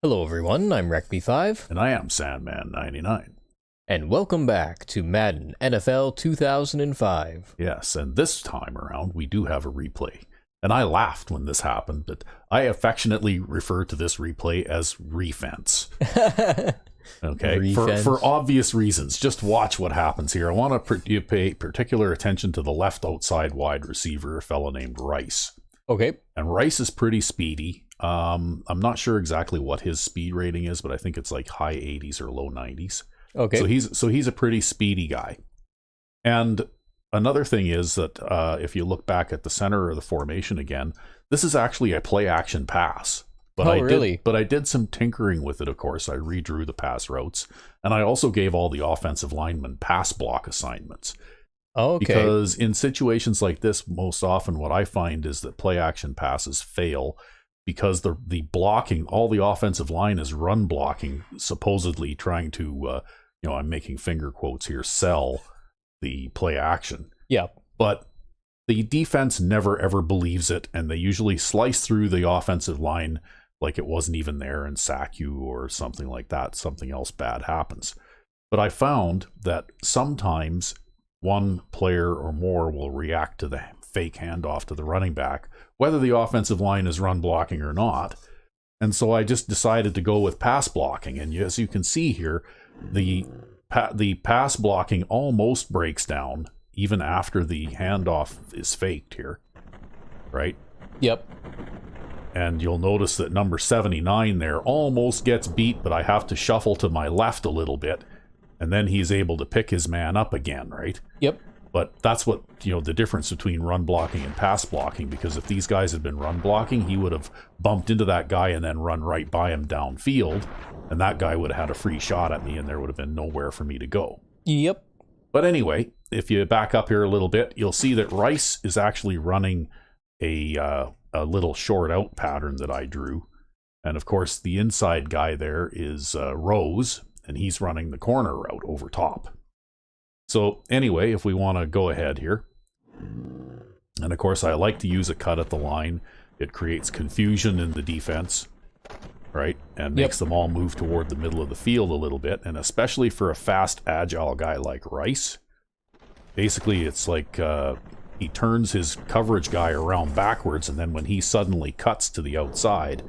Hello everyone, I'm Recv5, And I am SM099. and welcome back to Madden NFL 2005. Yes, and this time around we do have a replay. And I laughed when this happened, but I affectionately refer to this replay as refence. Okay, Refence. for obvious reasons. Just watch what happens here. I want to pay particular attention to the left outside wide receiver, a fellow named Rice. Okay. And Rice is pretty speedy. I'm not sure exactly what his speed rating is, but I think it's like high 80s or low 90s. Okay. So he's a pretty speedy guy. And another thing is that if you look back at the center of the formation again, this is actually a play action pass. But really? I did some tinkering with it, of course. I redrew the pass routes, and I also gave all the offensive linemen pass block assignments. Okay. Because in situations like this, most often what I find is that play action passes fail because the blocking, all the offensive line is run blocking, supposedly trying to, I'm making finger quotes here, sell the play action. Yeah. But the defense never ever believes it, and they usually slice through the offensive line like it wasn't even there and sack you or something like that. Something else bad happens. But I found that sometimes one player or more will react to the fake handoff to the running back, whether the offensive line is run blocking or not. And so I just decided to go with pass blocking. And as you can see here, the pass blocking almost breaks down even after the handoff is faked here, right? Yep. And you'll notice that number 79 there almost gets beat, but I have to shuffle to my left a little bit, and then he's able to pick his man up again, right? Yep. But that's what, the difference between run blocking and pass blocking, because if these guys had been run blocking, he would have bumped into that guy and then run right by him downfield, and that guy would have had a free shot at me, and there would have been nowhere for me to go. Yep. But anyway, if you back up here a little bit, you'll see that Rice is actually running a little short out pattern that I drew. And of course, the inside guy there is Rose, and he's running the corner route over top. So anyway, if we want to go ahead here, and of course I like to use a cut at the line. It creates confusion in the defense, right? And makes them all move toward the middle of the field a little bit. And especially for a fast, agile guy like Rice, basically it's like he turns his coverage guy around backwards, and then when he suddenly cuts to the outside,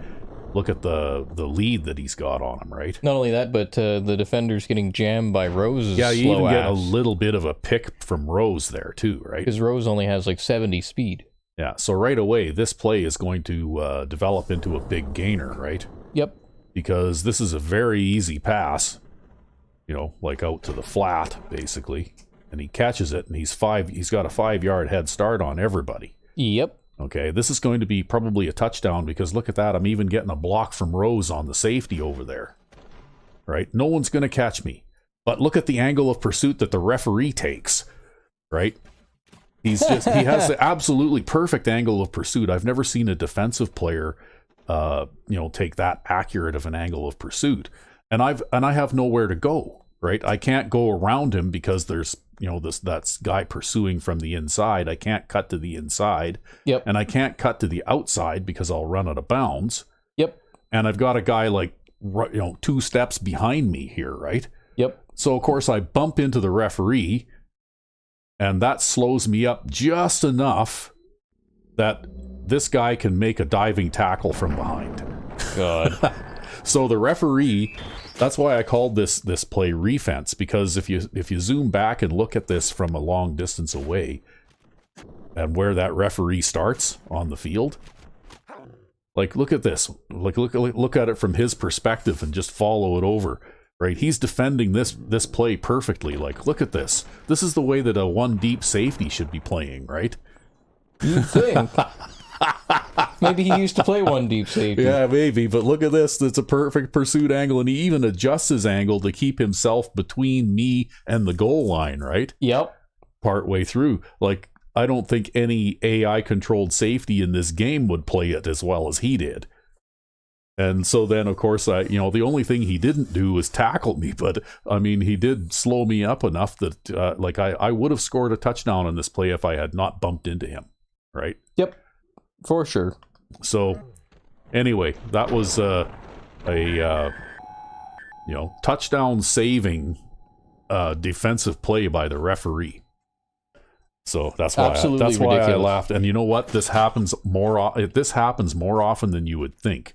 look at the lead that he's got on him, right? Not only that, but the defender's getting jammed by Rose's Yeah, you slow even get a ass. little bit of a pick from Rose there too, right? Because Rose only has like 70 speed. Yeah, so right away, this play is going to develop into a big gainer, right? Yep. Because this is a very easy pass, like out to the flat, basically. And he catches it, and he's got a 5-yard head start on everybody. Yep. Okay, this is going to be probably a touchdown, because look at that, I'm even getting a block from Rose on the safety over there. Right? No one's going to catch me. But look at the angle of pursuit that the referee takes, right? He has the absolutely perfect angle of pursuit. I've never seen a defensive player take that accurate of an angle of pursuit. And I have nowhere to go, right? I can't go around him because there's that's guy pursuing from the inside. I can't cut to the inside. Yep. And I can't cut to the outside because I'll run out of bounds. Yep. And I've got a guy like 2 steps behind me here, right? Yep. So of course I bump into the referee, and that slows me up just enough that this guy can make a diving tackle from behind. God. So the referee, that's why I called this play refence, because if you zoom back and look at this from a long distance away, and where that referee starts on the field, like look at this, like look at it from his perspective and just follow it over, right? He's defending this play perfectly. Like, look at this. This is the way that a one deep safety should be playing, right? You think? Maybe he used to play one deep safety. Yeah, maybe, but look at this. It's a perfect pursuit angle, and he even adjusts his angle to keep himself between me and the goal line, right? Yep. Partway through. Like, I don't think any AI-controlled safety in this game would play it as well as he did. And so then, of course, the only thing he didn't do was tackle me, but, I mean, he did slow me up enough that, I would have scored a touchdown on this play if I had not bumped into him, right? Yep. For sure. So, anyway, that was a touchdown saving defensive play by the referee. So that's why I laughed. And you know what? This happens more often than you would think,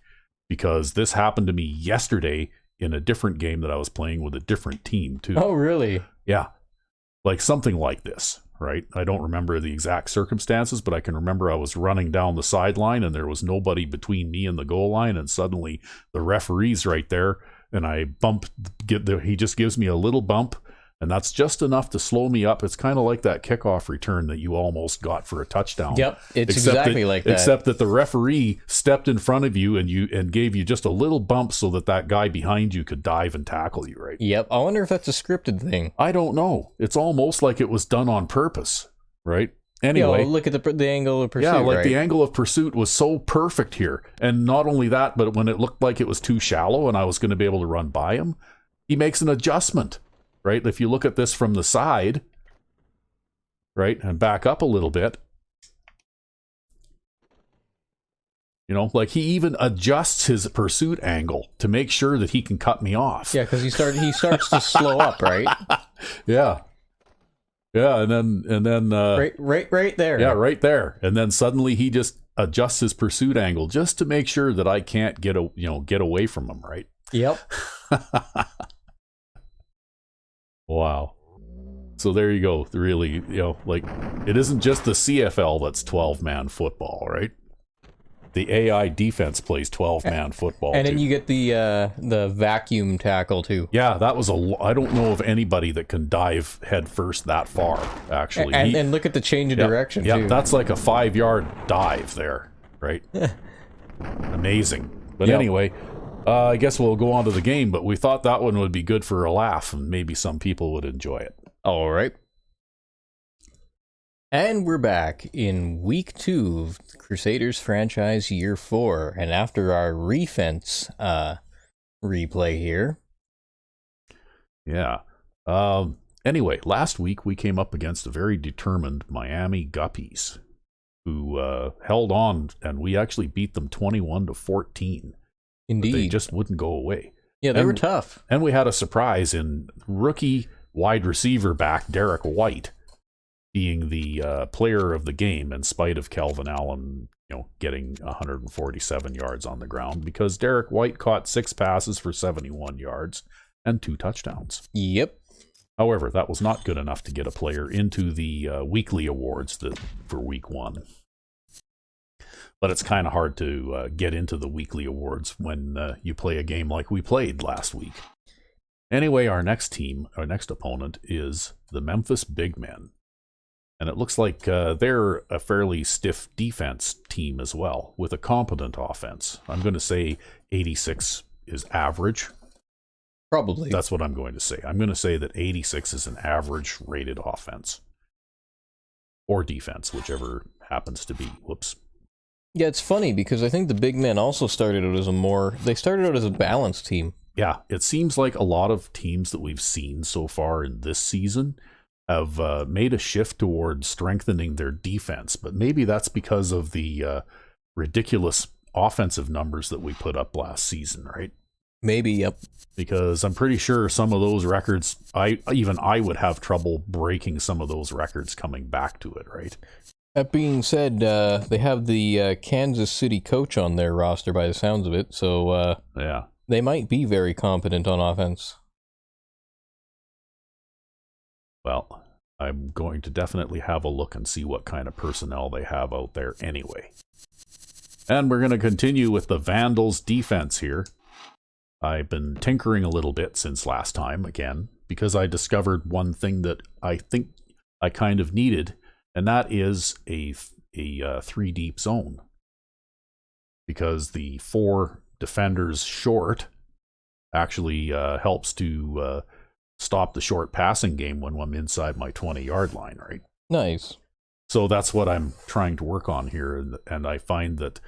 because this happened to me yesterday in a different game that I was playing with a different team too. Oh, really? Yeah. Like something like this, right? I don't remember the exact circumstances, but I can remember I was running down the sideline and there was nobody between me and the goal line, and suddenly the referee's right there, and I he just gives me a little bump, and that's just enough to slow me up. It's kind of like that kickoff return that you almost got for a touchdown. Yep, it's exactly like that. Except that the referee stepped in front of you and gave you just a little bump so that guy behind you could dive and tackle you, right? Yep, I wonder if that's a scripted thing. I don't know. It's almost like it was done on purpose, right? Anyway, look at the angle of pursuit. Yeah, like right? the angle of pursuit was so perfect here. And not only that, but when it looked like it was too shallow and I was going to be able to run by him, he makes an adjustment. Right? If you look at this from the side, right, and back up a little bit, like he even adjusts his pursuit angle to make sure that he can cut me off. Yeah, because he starts to slow up, right? Yeah, and then right there. Yeah, right there, and then suddenly he just adjusts his pursuit angle just to make sure that I can't get away from him. Right? Yep. Wow. So there you go. Really, like it isn't just the CFL that's 12-man football, right? The AI defense plays 12-man football, and then you get the vacuum tackle too. Yeah, that was I don't know of anybody that can dive head first that far. Actually, and look at the change of direction. Yeah, too. That's like a 5-yard dive there, right? Amazing. But anyway. I guess we'll go on to the game, but we thought that one would be good for a laugh, and maybe some people would enjoy it. All right. And we're back in week 2 of the Crusaders franchise year 4, and after our refense replay here. Yeah. Anyway, last week we came up against a very determined Miami Guppies who held on, and we actually beat them 21-14. Indeed. But they just wouldn't go away. Yeah, they were tough. And we had a surprise in rookie wide receiver back Derek White being the player of the game in spite of Kelvin Allen, getting 147 yards on the ground, because Derek White caught 6 passes for 71 yards and 2 touchdowns. Yep. However, that was not good enough to get a player into the weekly awards for week 1. But it's kind of hard to get into the weekly awards when you play a game like we played last week. Anyway, our next opponent is the Memphis Big Men. And it looks like they're a fairly stiff defense team as well, with a competent offense. I'm going to say 86 is average. Probably. That's what I'm going to say. I'm going to say that 86 is an average rated offense. Or defense, whichever happens to be. Whoops. Yeah, it's funny because I think the Big Men also started out as a balanced team. Yeah, it seems like a lot of teams that we've seen so far in this season have made a shift towards strengthening their defense, but maybe that's because of the ridiculous offensive numbers that we put up last season, right? Maybe, yep. Because I'm pretty sure some of those records, I would have trouble breaking some of those records coming back to it, right? That being said, they have the Kansas City coach on their roster by the sounds of it, so yeah, they might be very competent on offense. Well, I'm going to definitely have a look and see what kind of personnel they have out there anyway. And we're going to continue with the Vandals defense here. I've been tinkering a little bit since last time, again, because I discovered one thing that I think I kind of needed, and that is a 3-deep zone. Because the 4 defenders short actually helps to stop the short passing game when I'm inside my 20-yard line, right? Nice. So that's what I'm trying to work on here, and I find that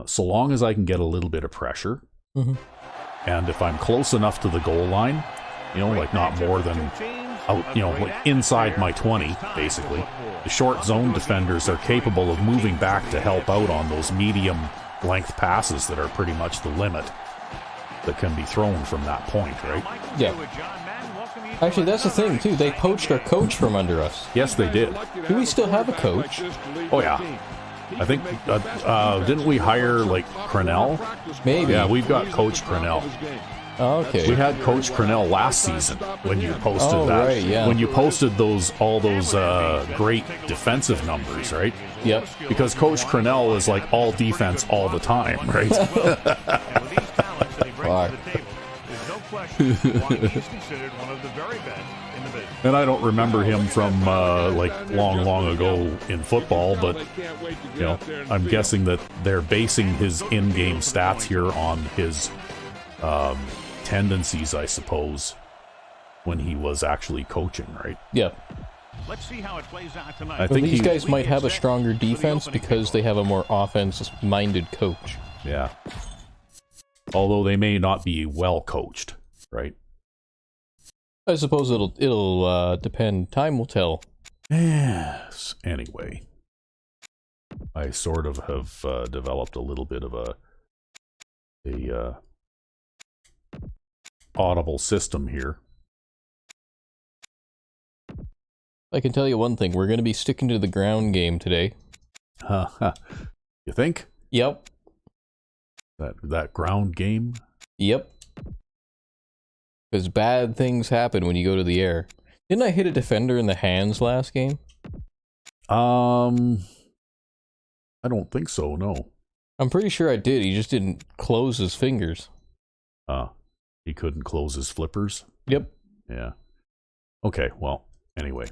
so long as I can get a little bit of pressure, and if I'm close enough to the goal line, like not more than out, like inside my 20, basically, the short zone defenders are capable of moving back to help out on those medium length passes that are pretty much the limit. that can be thrown from that point, right? Yeah. Actually, that's the thing, too. They poached our coach from under us. Yes, they did. Do we still have a coach? Oh, yeah. I think, didn't we hire, like, Crenell? Maybe. Yeah, we've got Coach Crenell. Oh, okay. We had Coach Crenell last season when you posted that. Right, yeah. When you posted all those great defensive numbers, right? Yep. Because Coach Crenell was like all defense all the time, right? And I don't remember him from like long ago in football, but you know, I'm guessing that they're basing his in-game stats here on his tendencies, I suppose, when he was actually coaching, right? Yeah. Let's see how it plays out tonight. I think these guys might have a stronger defense because they have a more offense-minded coach. Yeah. Although they may not be well coached, right? I suppose it'll depend. Time will tell. Yes. Anyway, I sort of have developed a little bit of a audible system here. I can tell you one thing. We're going to be sticking to the ground game today. You think? Yep. That ground game? Yep. Because bad things happen when you go to the air. Didn't I hit a defender in the hands last game? I don't think so, no. I'm pretty sure I did. He just didn't close his fingers. He couldn't close his flippers? Yep. Yeah. Okay, well, anyway.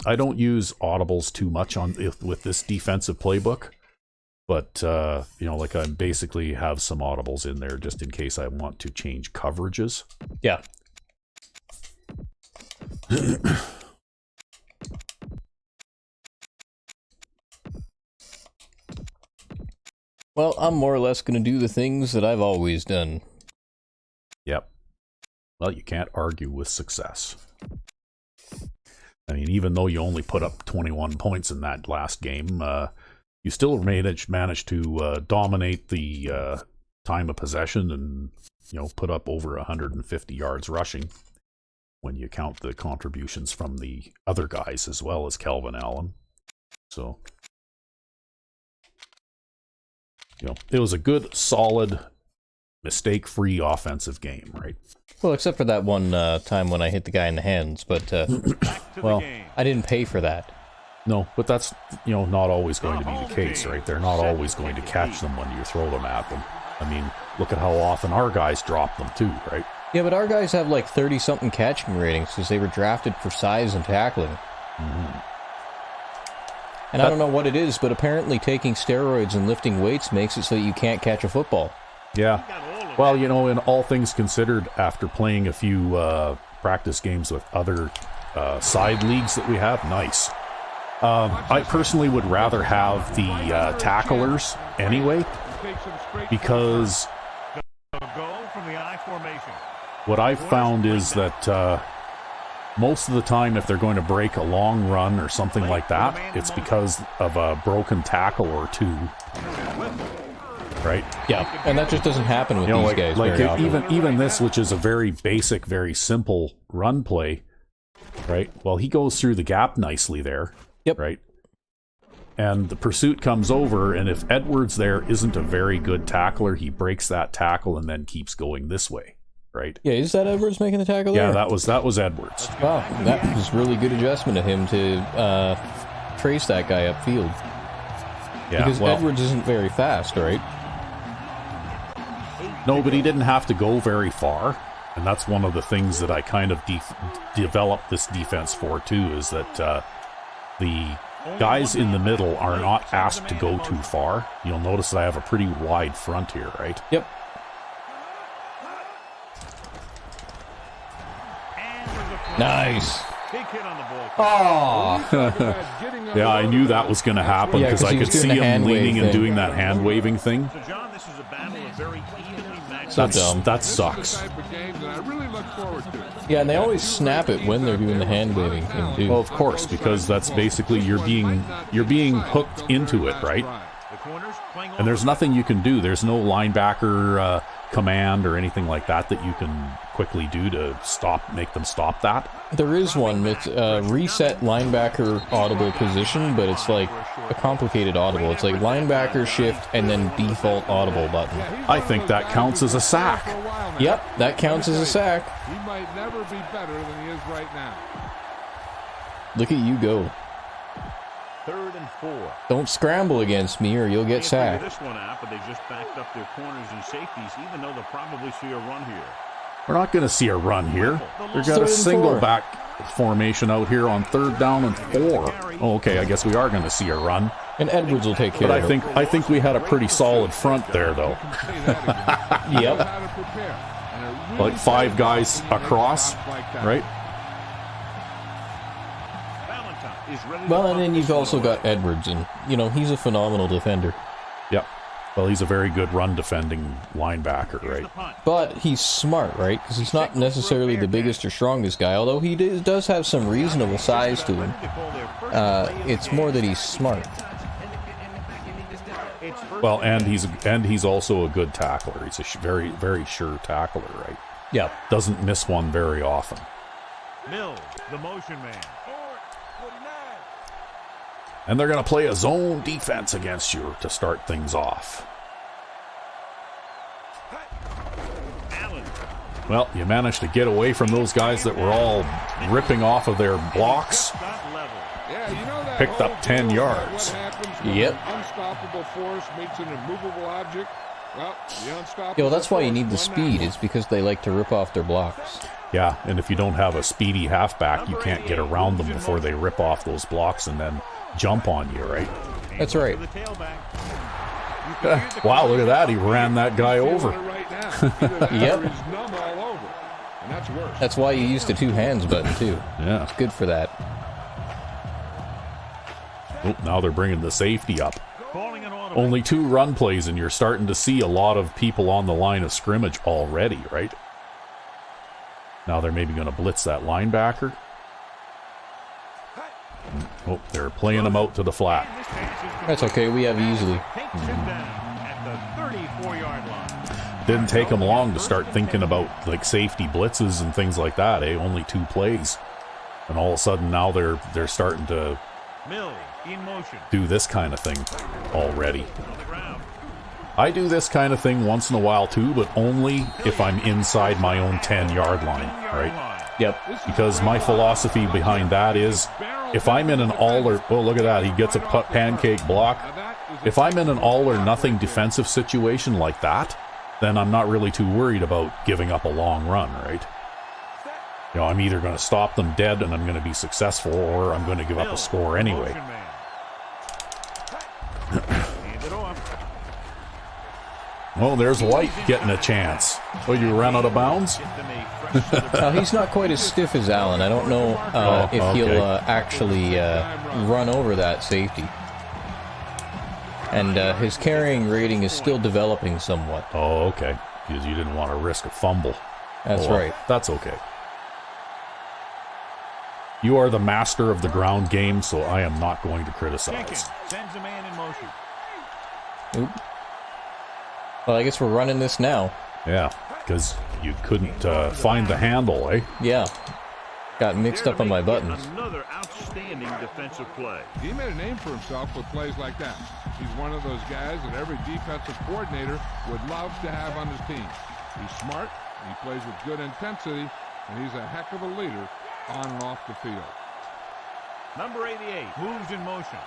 I don't use audibles too much with this defensive playbook. But, you know, like I basically have some audibles in there just in case I want to change coverages. Yeah. Well, I'm more or less going to do the things that I've always done. Yep. Well, you can't argue with success. I mean, even though you only put up 21 points in that last game, you still managed to dominate the time of possession and, you know, put up over 150 yards rushing when you count the contributions from the other guys as well as Kelvin Allen. So, you know, it was a good, solid, mistake-free offensive game, right? Well, except for that one time when I hit the guy in the hands, but, well, I didn't pay for that. No, but that's, you know, not always going to be the case, right? They're not always going to catch them when you throw them at them. I mean, look at how often our guys drop them too, right? Yeah, but our guys have like 30-something catching ratings because they were drafted for size and tackling. Mm-hmm. And I don't know what it is, but apparently taking steroids and lifting weights makes it so that you can't catch a football. Yeah. Well, you know, in all things considered, after playing a few practice games with other side leagues that we have, nice. I personally would rather have the tacklers anyway, because what I've found is that most of the time, if they're going to break a long run or something like that, it's because of a broken tackle or two. Right? Yeah, and that just doesn't happen with these guys very often. Even this, which is a very basic, very simple run play, right? Well, he goes through the gap nicely there. Yep. Right? And the pursuit comes over, and if Edwards there isn't a very good tackler, he breaks that tackle and then keeps going this way, right? Yeah, is that Edwards making the tackle there? Yeah, that was Edwards. Wow, that was really good adjustment of him to trace that guy upfield. Yeah, because Edwards isn't very fast, right? No, but he didn't have to go very far. And that's one of the things that I kind of developed this defense for, too, is that the guys in the middle are not asked to go too far. You'll notice that I have a pretty wide front here, right? Yep. Nice. Oh. Yeah, I knew that was going to happen because I could see him leaning and doing that hand waving thing. So dumb. That sucks. Yeah, and they always snap it when they're doing the hand waving thing too. Well, of course, because that's basically you're being hooked into it, right? And there's nothing you can do. There's no linebacker command or anything like that that you can quickly do to make them stop that? There is one. It's reset linebacker audible position, but it's like a complicated audible. It's like linebacker shift and then default audible button. I think that counts as a sack. Yep, that counts as a sack. He might never be better than he is right now. Look at you go. 3rd and 4. Don't scramble against me or you'll get sacked. This one out, but they just backed up their corners and safeties, even though they'll probably see a run here. We're not going to see a run here. They've got a 3rd and 4. single back formation out here on 3rd down and 4. Oh, okay, I guess we are going to see a run. And Edwards will take care But of it. I think we had a pretty solid front there, though. Yep. Like 5 guys across, right? Well, and then you've also got Edwards, and, you know, he's a phenomenal defender. Yep. Well, he's a very good run defending linebacker, right? But he's smart, right? Because he's not necessarily the biggest or strongest guy, although he does have some reasonable size to him. It's more that he's smart. Well, and he's also a good tackler. He's a very, very sure tackler, right? Yeah. Doesn't miss one very often. Mills, the motion man. And they're going to play a zone defense against you to start things off. Well, you managed to get away from those guys that were all ripping off of their blocks. Picked up 10 yards. Yep. Unstoppable force meets an immovable object. Well, the unstoppable. Yo, that's why you need the speed. It's because they like to rip off their blocks. Yeah, and if you don't have a speedy halfback, you can't get around them before they rip off those blocks and then jump on you, right? That's right. Wow, look at that. He ran that guy over. Yep. And that's worse. That's why you use the 2 hands button, too. Yeah. It's good for that. Oh, now they're bringing the safety up. Only 2 run plays, and you're starting to see a lot of people on the line of scrimmage already, right? Now they're maybe going to blitz that linebacker. Oh, they're playing him out to the flat. That's okay. We have easily. Didn't take them long to start thinking about like safety blitzes and things like that. Only 2 plays, and all of a sudden now they're starting to do this kind of thing already. I do this kind of thing once in a while too, but only if I'm inside my own 10-yard line, right? Yep. Because my philosophy behind that is, if I'm in an all or... Oh, look at that. He gets a pancake block. If I'm in an all or nothing defensive situation like that, then I'm not really too worried about giving up a long run, right? You know, I'm either going to stop them dead and I'm going to be successful, or I'm going to give up a score anyway. Oh, there's White getting a chance. Oh, you ran out of bounds? He's not quite as stiff as Allen. I don't know if he'll actually run over that safety. And his carrying rating is still developing somewhat. Oh, okay. Because you didn't want to risk a fumble. That's right. That's okay. You are the master of the ground game, so I am not going to criticize. Sends a man in motion. Oop. Well, I guess we're running this now. Yeah, because you couldn't find the handle, eh? Yeah. Got mixed up on my buttons. Another outstanding defensive play. He made a name for himself with plays like that. He's one of those guys that every defensive coordinator would love to have on his team. He's smart, he plays with good intensity, and he's a heck of a leader on and off the field. Number 88 moves in motion.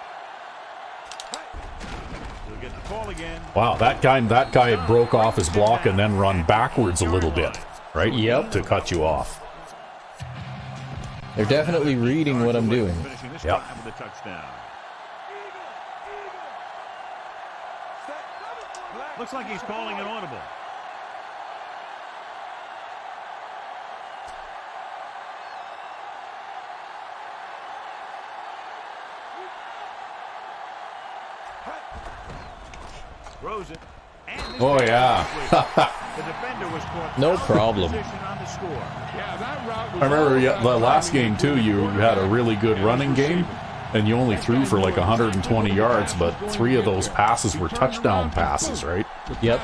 He'll get the call again. Wow, that guy broke off his block and then run backwards a little bit, right? Yep. To cut you off. They're definitely reading what I'm doing. Yep. With a touchdown. Looks like he's calling an audible. Throws it. Oh, yeah. The defender was caught. No problem. I remember the last game, too, you had a really good running game, and you only threw for like 120 yards, but 3 of those passes were touchdown passes, right? Yep.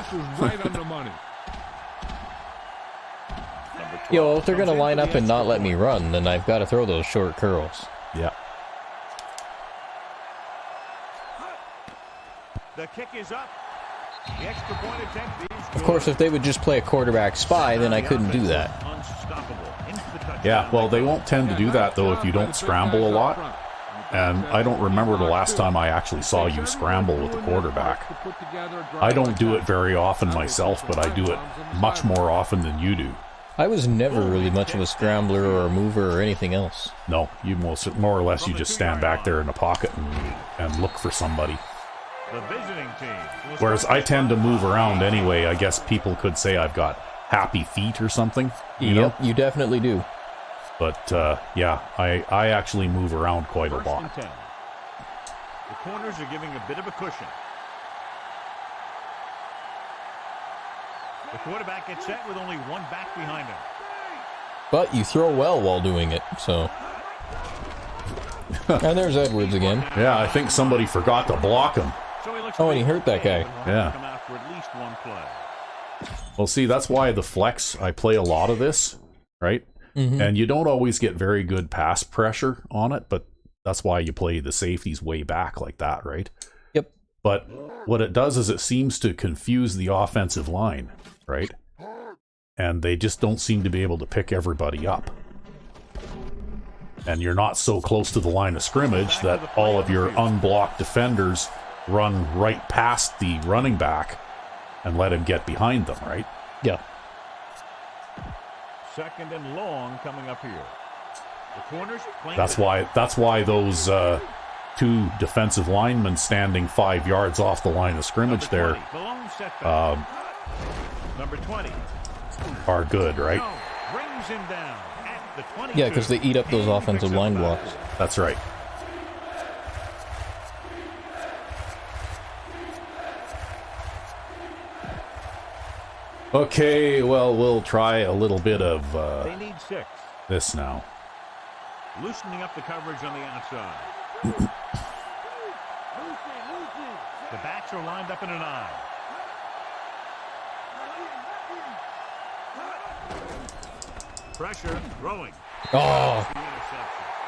Yo, if they're going to line up and not let me run, then I've got to throw those short curls. Yeah. The kick is up. The extra point attempt is Of course, if they would just play a quarterback spy, then I couldn't do that. Yeah, well, they won't tend to do that, though, if you don't scramble a lot. And I don't remember the last time I actually saw you scramble with the quarterback. I don't do it very often myself, but I do it much more often than you do. I was never really much of a scrambler or a mover or anything else. No, you more or less you just stand back there in the pocket and look for somebody. The visiting team. Whereas I tend to move around anyway. I guess people could say I've got happy feet or something. You know? You definitely do. But, yeah, I actually move around quite a lot. The corners are giving a bit of a cushion. The quarterback gets set with only one back behind him. But you throw well while doing it, so... And there's Edwards again. Yeah, I think somebody forgot to block him. Oh, and he hurt that guy. Yeah. Well, see, that's why the flex, I play a lot of this, right? Mm-hmm. And you don't always get very good pass pressure on it, but that's why you play the safeties way back like that, right? Yep. But what it does is it seems to confuse the offensive line, right? And they just don't seem to be able to pick everybody up. And you're not so close to the line of scrimmage that all of your unblocked defenders run right past the running back and let him get behind them, right? Yeah. Second and long coming up here. The corners. That's why those two defensive linemen standing 5 yards off the line of scrimmage there number 20 are good, right? Brings him down at the 22. Yeah, because they eat up those offensive line blocks. That's right. Okay, well, we'll try a little bit of they need 6. This now. Loosening up the coverage on the outside. The backs are lined up in an eye. Pressure, throwing. Oh!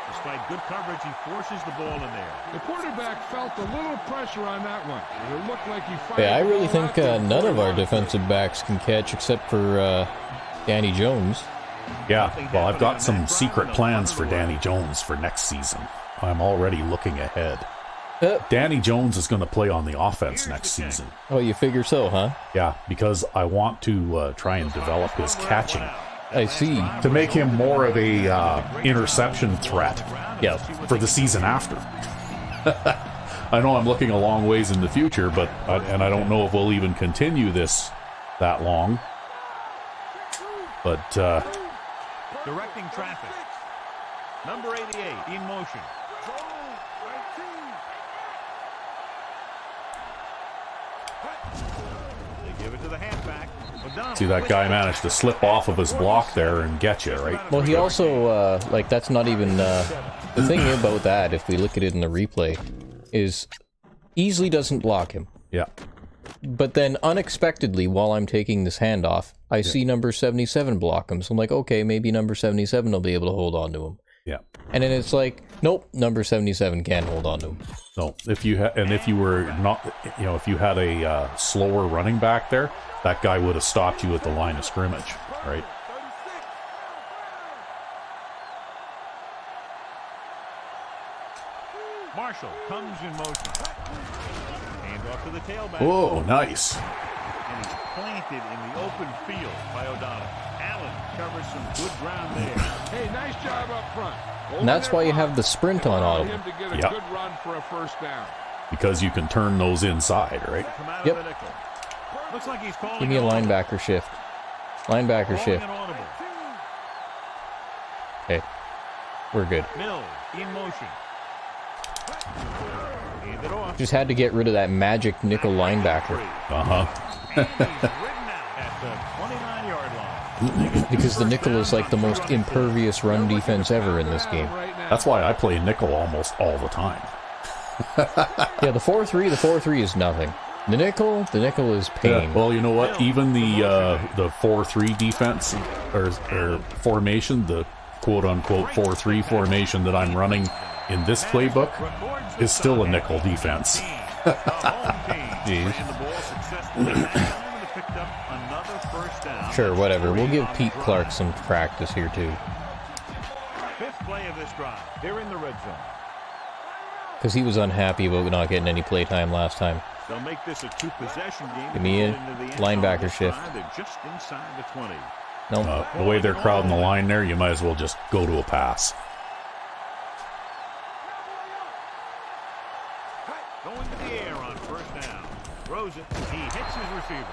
Despite good coverage, he forces the ball in there. The quarterback felt a little pressure on that one. It looked like he fired. Yeah, I really think none of our defensive backs can catch except for Danny Jones. Yeah, well, I've got some secret plans for Danny Jones for next season. I'm already looking ahead. Danny Jones is going to play on the offense next season. Oh, you figure so, huh? Yeah, because I want to try and develop his catching. I see. To make him more of a interception threat, Yeah. for the season after. I know I'm looking a long ways in the future, but and I don't know if we'll even continue this that long. But directing traffic. Number 88 in motion. They give it to the halfback. see, that guy managed to slip off of his block there and get you, right? Well, he also, like, that's not even, the thing about that, if we look at it in the replay, is Easley doesn't block him. Yeah. But then, unexpectedly, while I'm taking this handoff, I see number 77 block him. So I'm like, okay, maybe number 77 will be able to hold on to him. Yeah. And then it's like, nope, number 77 can't hold on to him. No, if you were not, if you had a slower running back there, that guy would have stopped you at the line of scrimmage, right? Marshall comes in motion. Hand off to the tailback. Oh, nice. And he's planted in the open field by O'Donnell. Allen covers some good ground there. Hey, nice job up front. And that's why you have the sprint on auto. Yeah. Good run for a first down. Because you can turn those inside, right? Yep. Looks like he's calling Give me a linebacker shift. Linebacker shift. Okay. We're good. Mills in motion. Hand it off. Just had to get rid of that magic nickel linebacker. And he's ridden out at the 29-yard line. Because the nickel is like the most impervious run defense ever in this game. That's why I play nickel almost all the time. Yeah, the 4-3 is nothing. The nickel is pain. Yeah, well, you know what? Even the 4-3 defense or formation, the quote-unquote 4-3 formation that I'm running in this playbook is still a nickel defense. Jeez. Sure, whatever. We'll give Pete Clark some practice here too. Fifth play of this drive. They're in the red zone. Because he was unhappy about not getting any playtime last time. They'll make this a two-possession game. Give me a linebacker shift. They're just inside the 20. Nope. The way they're crowding the line there, you might as well just go to a pass. Going to the air on first down. Throws it. He hits his receiver.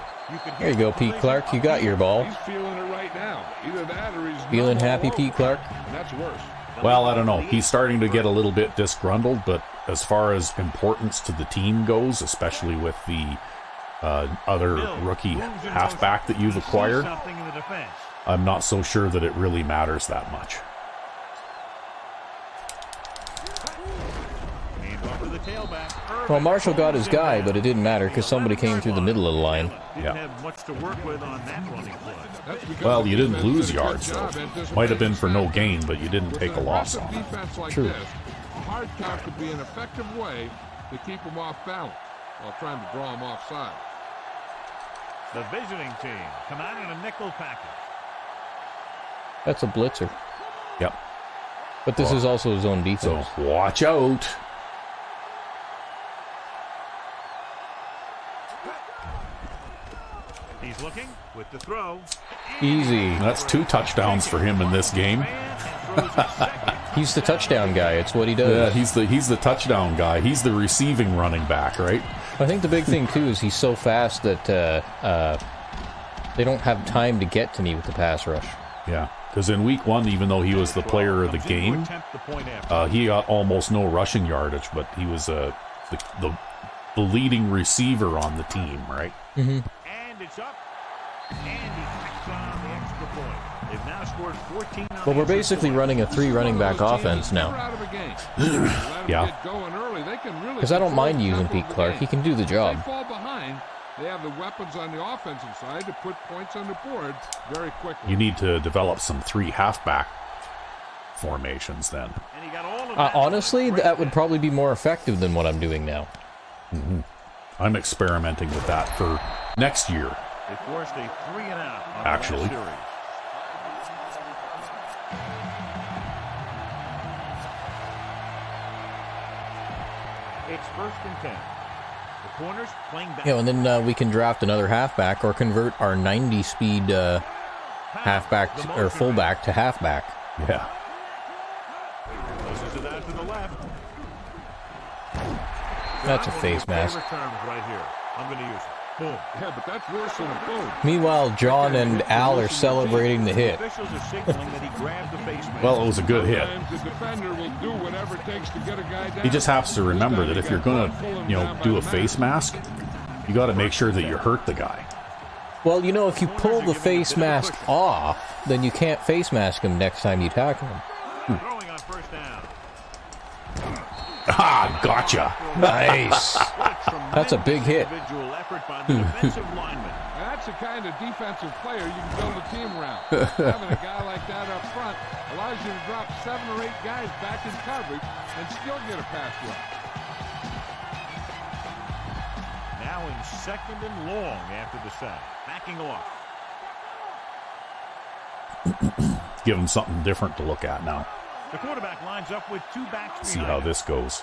There you go, Pete Clark. You got your ball. He's feeling it right now. Either that or he's Feeling happy, Pete Clark? And that's worse. Well, I don't know. He's starting to get a little bit disgruntled, but as far as importance to the team goes, especially with the other rookie halfback that you've acquired, I'm not so sure that it really matters that much. Well, Marshall got his guy, but it didn't matter because somebody came through the middle of the line. Yeah. That's Well, you didn't lose yards, though. Might have been for no gain, but you didn't take a loss on it. True. A hard count could be an effective way to keep them off balance while trying to draw them offside. The visiting team come out in a nickel package. That's a blitzer. Yep. But this is also his own defense. So watch out. He's looking with the throw. Easy. That's 2 touchdowns for him in this game. He's the touchdown guy. It's what he does. Yeah, he's the touchdown guy. He's the receiving running back, right? I think the big thing, too, is he's so fast that they don't have time to get to me with the pass rush. Yeah, because in week 1, even though he was the player of the game, he got almost no rushing yardage, but he was the leading receiver on the team, right? Mm-hmm. And it's up. And he picks on the extra point. They've now scored 14. Well, we're basically running a 3 running back offense now. Yeah. Because I don't mind using Pete Clark. He can do the job. They fall behind. They have the weapons on the offensive side to put points on the board very quickly. You need to develop some 3 halfback formations then. And he got all of that. Honestly, that would probably be more effective than what I'm doing now. Mm-hmm. I'm experimenting with that for next year. They forced a 3 and out on Actually. the last series. It's 1st and 10. The corners playing back. Yeah, and then we can draft another halfback or convert our 90-speed halfback or fullback to halfback. Yeah. Pushes it out to the left. That's a face mask. Right here. I'm going to use it. Boom. Yeah, but that's worse than a boom. Meanwhile, John and Al are celebrating the hit. Officials are signaling that he grabbed the face mask. Well, it was a good hit. The defender will do whatever it takes to get a guy down. He just has to remember that if you're going to, do a face mask, you got to make sure that you hurt the guy. Well, if you pull the face mask off, then you can't face mask him next time you tackle him. Throwing on first down. Ah, gotcha. Nice. That's a big hit. Individual effort by the defensive lineman. That's the kind of defensive player you can build a team around. Having a guy like that up front allows you to drop 7 or 8 guys back in coverage and still get a pass rush. Now in 2nd and long after the sack. Backing off. Give him something different to look at now. The quarterback lines up with 2 backs. See how this goes.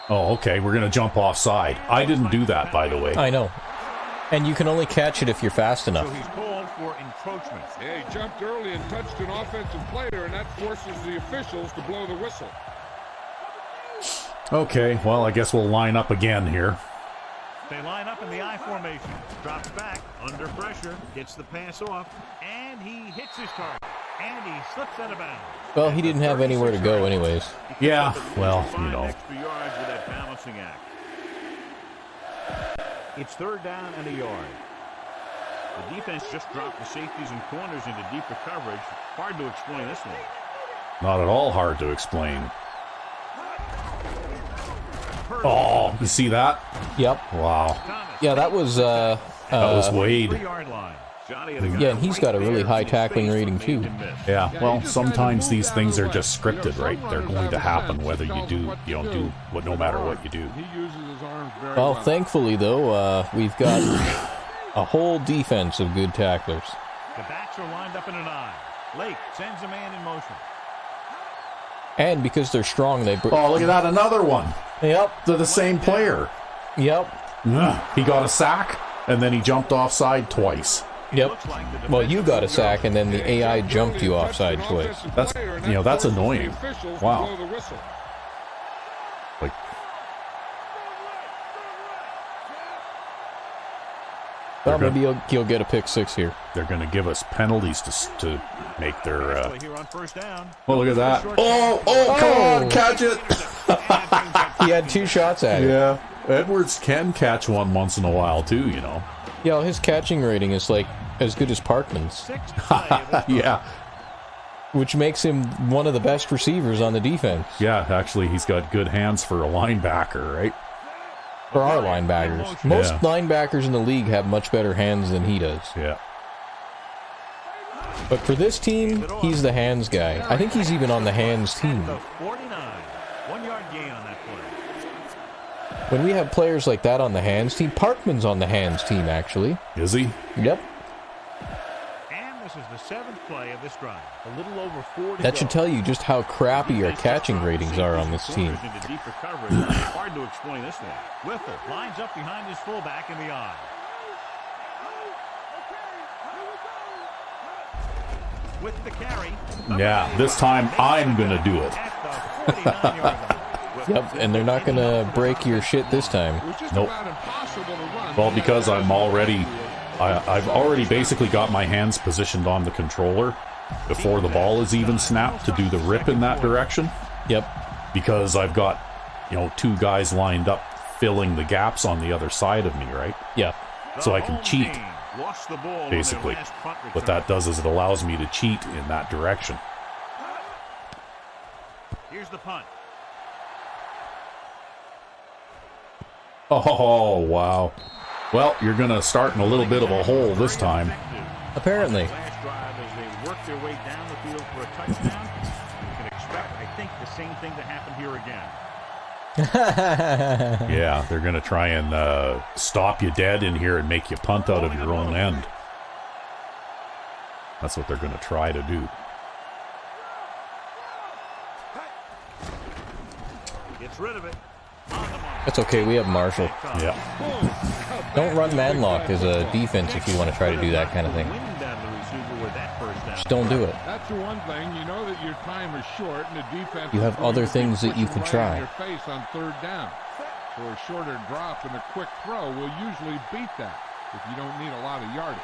Oh, okay. We're going to jump offside. I didn't do that, by the way. I know. And you can only catch it if you're fast enough. So he's called for encroachment. Yeah, he jumped early and touched an offensive player, and that forces the officials to blow the whistle. Okay, well, I guess we'll line up again here. They line up in the I formation. Drops back, under pressure, gets the pass off, and he hits his target. And he slips out of bounds. Well, he didn't have anywhere to go anyways. Yeah, well, Extra yards with that balancing act. It's 3rd down and a yard. The defense just dropped the safeties and corners into deeper coverage. Hard to explain this one. Not at all hard to explain. Oh, you see that? Yep. Wow. Yeah, that was Wade. 3-yard line. Yeah, and he's got a really high tackling rating too. Yeah, well, sometimes these things are just scripted, right? They're going to happen whether you do, you don't do, what, no matter what you do. He uses his arms very Well, well. thankfully though, we've got a whole defense of good tacklers. The backs are lined up in an I. Lake sends a man in motion. And because they're strong, they... Oh, look at that, another one. Yep. They're the same player. Yep. He got a sack, and then he jumped offside twice. Yep. Well, you got a sack, and then the AI jumped you offside twice. That's, you know, that's annoying. Wow. Like, Well, maybe you'll get a pick six here. they're going to give us penalties to make their... Here on first down. Oh, look at that. Oh, come on, catch it. He had 2 shots at it. Yeah. Edwards can catch one once in a while, too, you know. Yeah, well, his catching rating is like as good as Parkman's, Yeah. which makes him one of the best receivers on the defense. Yeah, actually, he's got good hands for a linebacker, right? For our linebackers. Most linebackers in the league have much better hands than he does. Yeah. But for this team, he's the hands guy. I think he's even on the hands team. The 49. 1-yard gain on that play. When we have players like that on the hands team, Parkman's on the hands team, actually. Is he? Yep. And this is the 7th play of this drive. A little over 4 to That go. should tell you just how crappy our catching ratings are on this team. Into deeper coverage. Hard to explain this one. Whipple lines up behind his fullback in the I. With the carry. Yeah, this time I'm going to do it. At the 49-yard line. Yep, and they're not going to break your shit this time. Nope. Well, because I've already basically got my hands positioned on the controller before the ball is even snapped to do the rip in that direction. Yep. Because I've got, 2 guys lined up filling the gaps on the other side of me, right? Yeah. So I can cheat, Lost the ball on basically. their last punt What return. that does is it allows me to cheat in that direction. Here's the punt. Oh, wow. Well, you're going to start in a little bit of a hole this time. Apparently. Last drive as they work their way down the field for a touchdown. You can expect, I think, the same thing to happen here again. Yeah, they're going to try and stop you dead in here and make you punt out of your own end. That's what they're going to try to do. Gets rid of it. That's okay, we have Marshall. Yeah. Don't run manlock as a defense if you want to try to do that kind of thing. Just don't do it. That's the one thing, you know that your time is short and the defense. You have other things that you can try. Your face on 3rd down. So a shorter drop and a quick throw will usually beat that if you don't need a lot of yardage.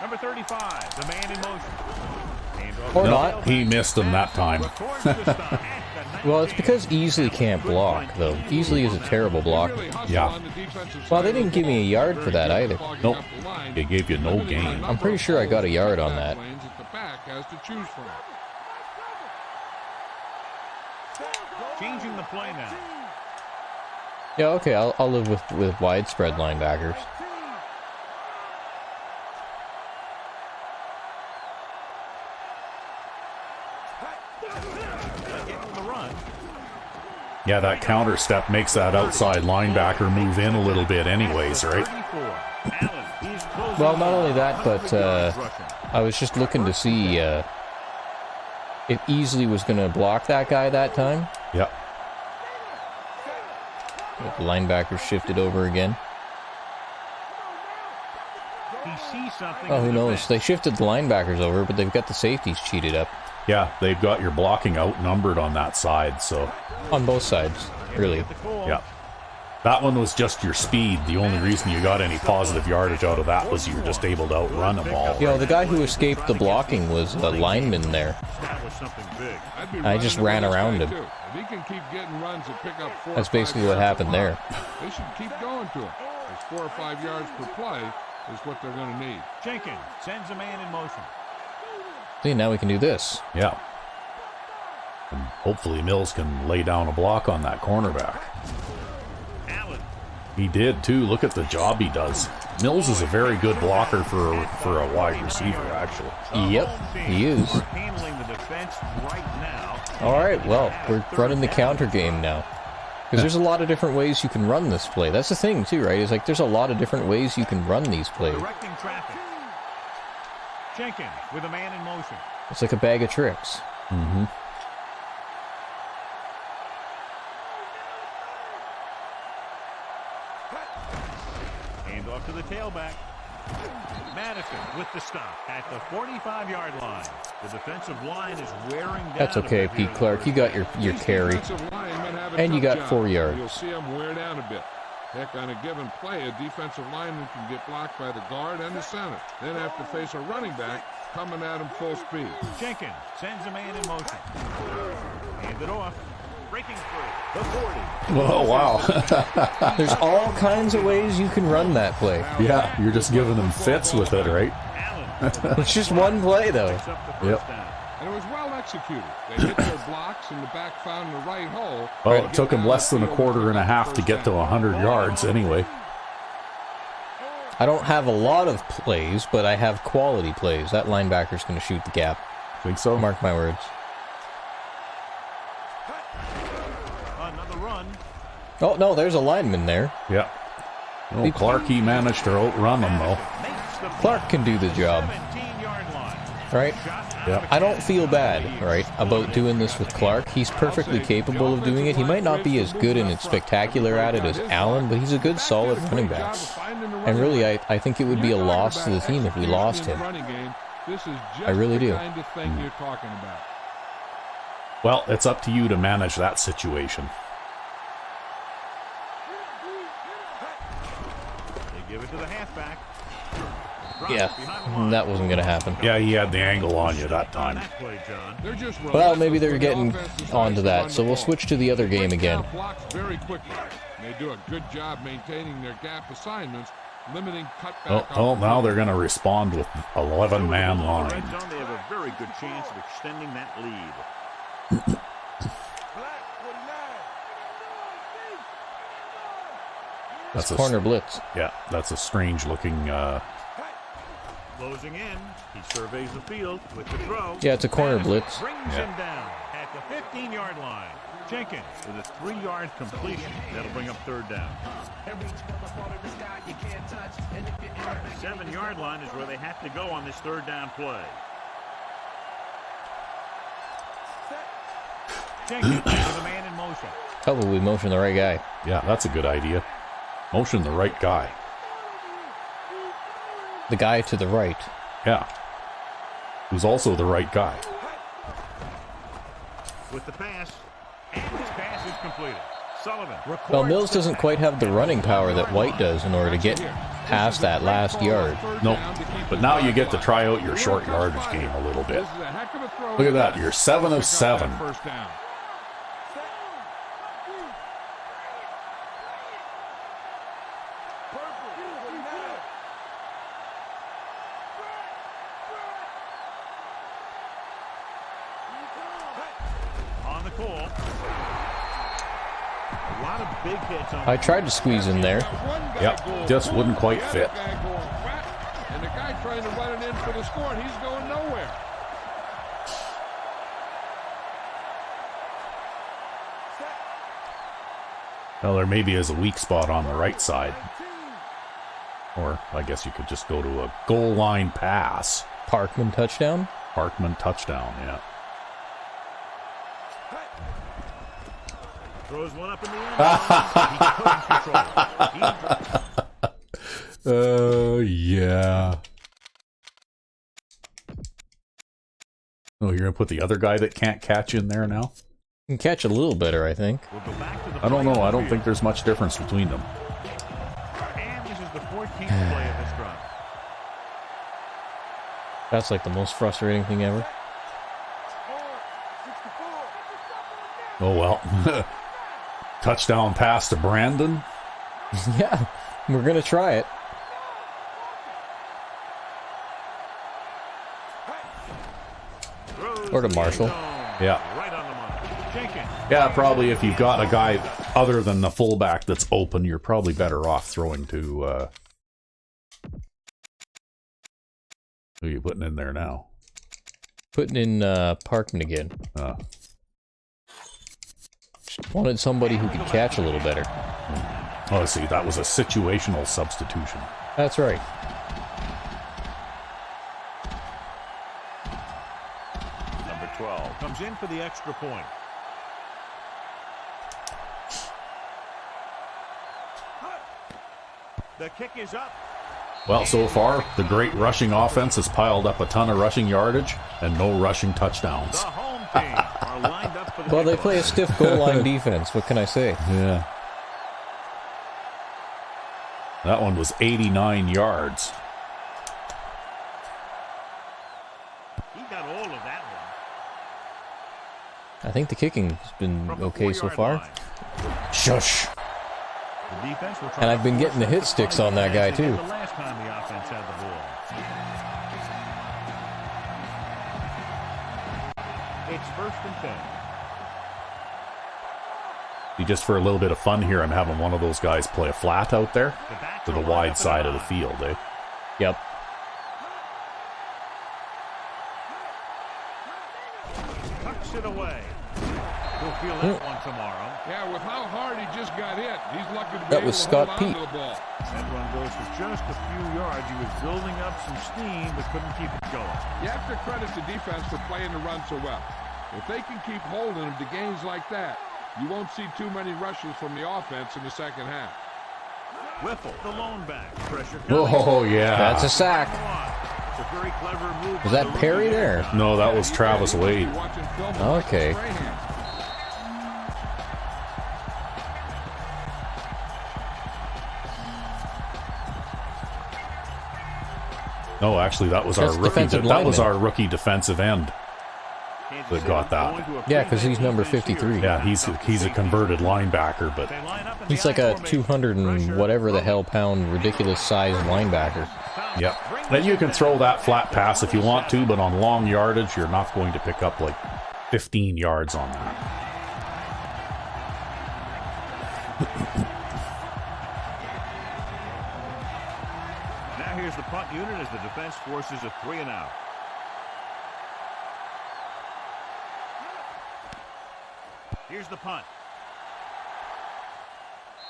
Number 35, the man in motion. Or No, not. he missed him that time. Well, it's because Easley can't block, though. Easley is a terrible blocker. Yeah. Well, they didn't give me a yard for that either. Nope. They gave you no gain. I'm pretty sure I got a yard on that. Changing the play now. Yeah, okay, I'll live with widespread linebackers. Yeah, that counter step makes that outside linebacker move in a little bit anyways, right? Well, not only that, but I was just looking to see if Easley was going to block that guy that time. Yep. The linebacker shifted over again. Oh, who knows? They shifted the linebackers over, but they've got the safeties cheated up. Yeah, they've got your blocking outnumbered on that side, so... On both sides, really. Yeah. That one was just your speed. The only reason you got any positive yardage out of that was you were just able to outrun them all. You know, the guy who escaped the blocking was a lineman there. I just ran around him. That's basically what happened there. They should keep going to him. As 4 or 5 yards per play is what they're going to need. Jenkins sends a man in motion. See, now we can do this. Yeah. And hopefully Mills can lay down a block on that cornerback. Allen. He did too. Look at the job he does. Mills is a very good blocker for a wide receiver, actually. Yep, he is. Are handling the defense right now. All right, well, we're running the counter game now. Because there's a lot of different ways you can run this play. That's the thing, too, right? It's like there's a lot of different ways you can run these plays. Directing traffic. Jenkins with a man in motion. It's like a bag of tricks. Mm-hmm. Hand off to the tailback. Madison with the stop at the 45-yard line. The defensive line is wearing down. That's okay, Pete Clark. You got your carry. And you got 4 yards. You'll see them wear down a bit. Heck, on a given play, a defensive lineman can get blocked by the guard and the center. Then have to face a running back coming at him full speed. Jenkins sends a man in motion. Hand it off. Breaking through the 40. Oh, wow. There's all kinds of ways you can run that play. Yeah, you're just giving them fits with it, right? Allen. It's just one play, though. Picks up the first down. And it was well executed. They hit their blocks and the back found the right hole. Well, it took him less than a quarter and a half to get to 100 yards anyway. I don't have a lot of plays, but I have quality plays. That linebacker's going to shoot the gap. Think so? Mark my words. Another run. Oh, no, there's a lineman there. Yeah. Oh, Clark, he managed to outrun them, though. Makes the Clark can do the job, 17-yard line. right? Yeah. I don't feel bad, right, about doing this with Clark. He's perfectly capable of doing it. He might not be as good and as spectacular at it as Allen, but he's a good, solid running back. And really, I think it would be a loss to the team if we lost him. I really do. Well, it's up to you to manage that situation. They give it to the halfback. Yeah, that wasn't going to happen. Yeah, he had the angle on you that time. Well, maybe they're getting onto that, so we'll switch to the other game again. Very quickly. They do a good job maintaining their gap assignments, limiting cutback. Oh, now they're going to respond with 11-man line. They have a very good chance of extending that lead. That's a corner blitz. Yeah, that's a strange looking. Closing in, he surveys the field with the throw. Yeah, it's a corner blitz. Brings him down at the 15-yard line. Jenkins with a 3-yard completion. That'll bring up third down. 7-yard line is where they have to go on this third down play. Jenkins with a man in motion. Probably motion the right guy. Yeah, that's a good idea. Motion the right guy. The guy to the right. Yeah. Who's also the right guy. With the pass, and his pass is completed. Sullivan. Well, Mills doesn't quite have the running power that White does in order to get past that last yard. No, but now you get to try out your short yardage game a little bit. Look at that, you're 7 of 7. On the call. A lot of big hits on. I tried to squeeze in there. Yep, just wouldn't quite fit. And the guy trying to run it in for the score, and he's going nowhere. Well, there maybe is a weak spot on the right side. Or I guess you could just go to a goal line pass. Parkman touchdown? Parkman touchdown, yeah. Throws one up in the end. He couldn't control it. Yeah. Oh, you're going to put the other guy that can't catch in there now? Can catch a little better, I think. We'll go back to the I don't know. play I don't field. think there's much difference between them. And this is the 14th play of this drive. That's like the most frustrating thing ever. Oh, well. Touchdown pass to Brandon. Yeah, we're going to try it. Or to Marshall. Yeah. Right on the mark. Jenkins. Yeah, probably if you've got a guy other than the fullback that's open, you're probably better off throwing to... who are you putting in there now? Putting in Parkman again. Uh, Just wanted somebody who could catch a little better. oh, see, that was a situational substitution. That's right. Number 12 comes in for the extra point. The kick is up. Well, so far, the great rushing offense has piled up a ton of rushing yardage and no rushing touchdowns. The home team are lined up for the Well, they kickoff. play a stiff goal line defense. What can I say? Yeah. That one was 89 yards. He got all of that one. I think the kicking's been From the okay so 4-yard far. line. Shush. The defense will try And I've been to getting the hit force sticks the on that guy, as they did too. The last time the offense had the ball. It's 1st and 10. Just for a little bit of fun here, I'm having one of those guys play a flat out there The backs to are the lined wide up side of in the a field, eh? Yep. tucks it away. We'll feel that one tomorrow. Yeah, with how hard he just got hit, he's lucky to be That able was to Scott hold on Pete. to the ball. That run goes for just a few yards. He was building up some steam, but couldn't keep it going. You have to credit the defense for playing the run so well. If they can keep holding him to gains like that, you won't see too many rushes from the offense in the second half. Whipple, the lone back. Pressure coming. Oh, yeah. That's a sack. It's a very clever move. Was that Perry there? No, that was Travis Wade. You're watching film of Okay. Michael Strahan. No, actually, that was our That's rookie. defensive That was lineman. our rookie defensive end. that got that. Yeah, because he's number 53. Yeah, he's a converted linebacker, but He's like a 200 and whatever the hell pound ridiculous sized linebacker. yeah. And you can throw that flat pass if you want to, but on long yardage, you're not going to pick up like 15 yards on that. Now here's the punt unit as the defense forces a 3-and-out. Here's the punt.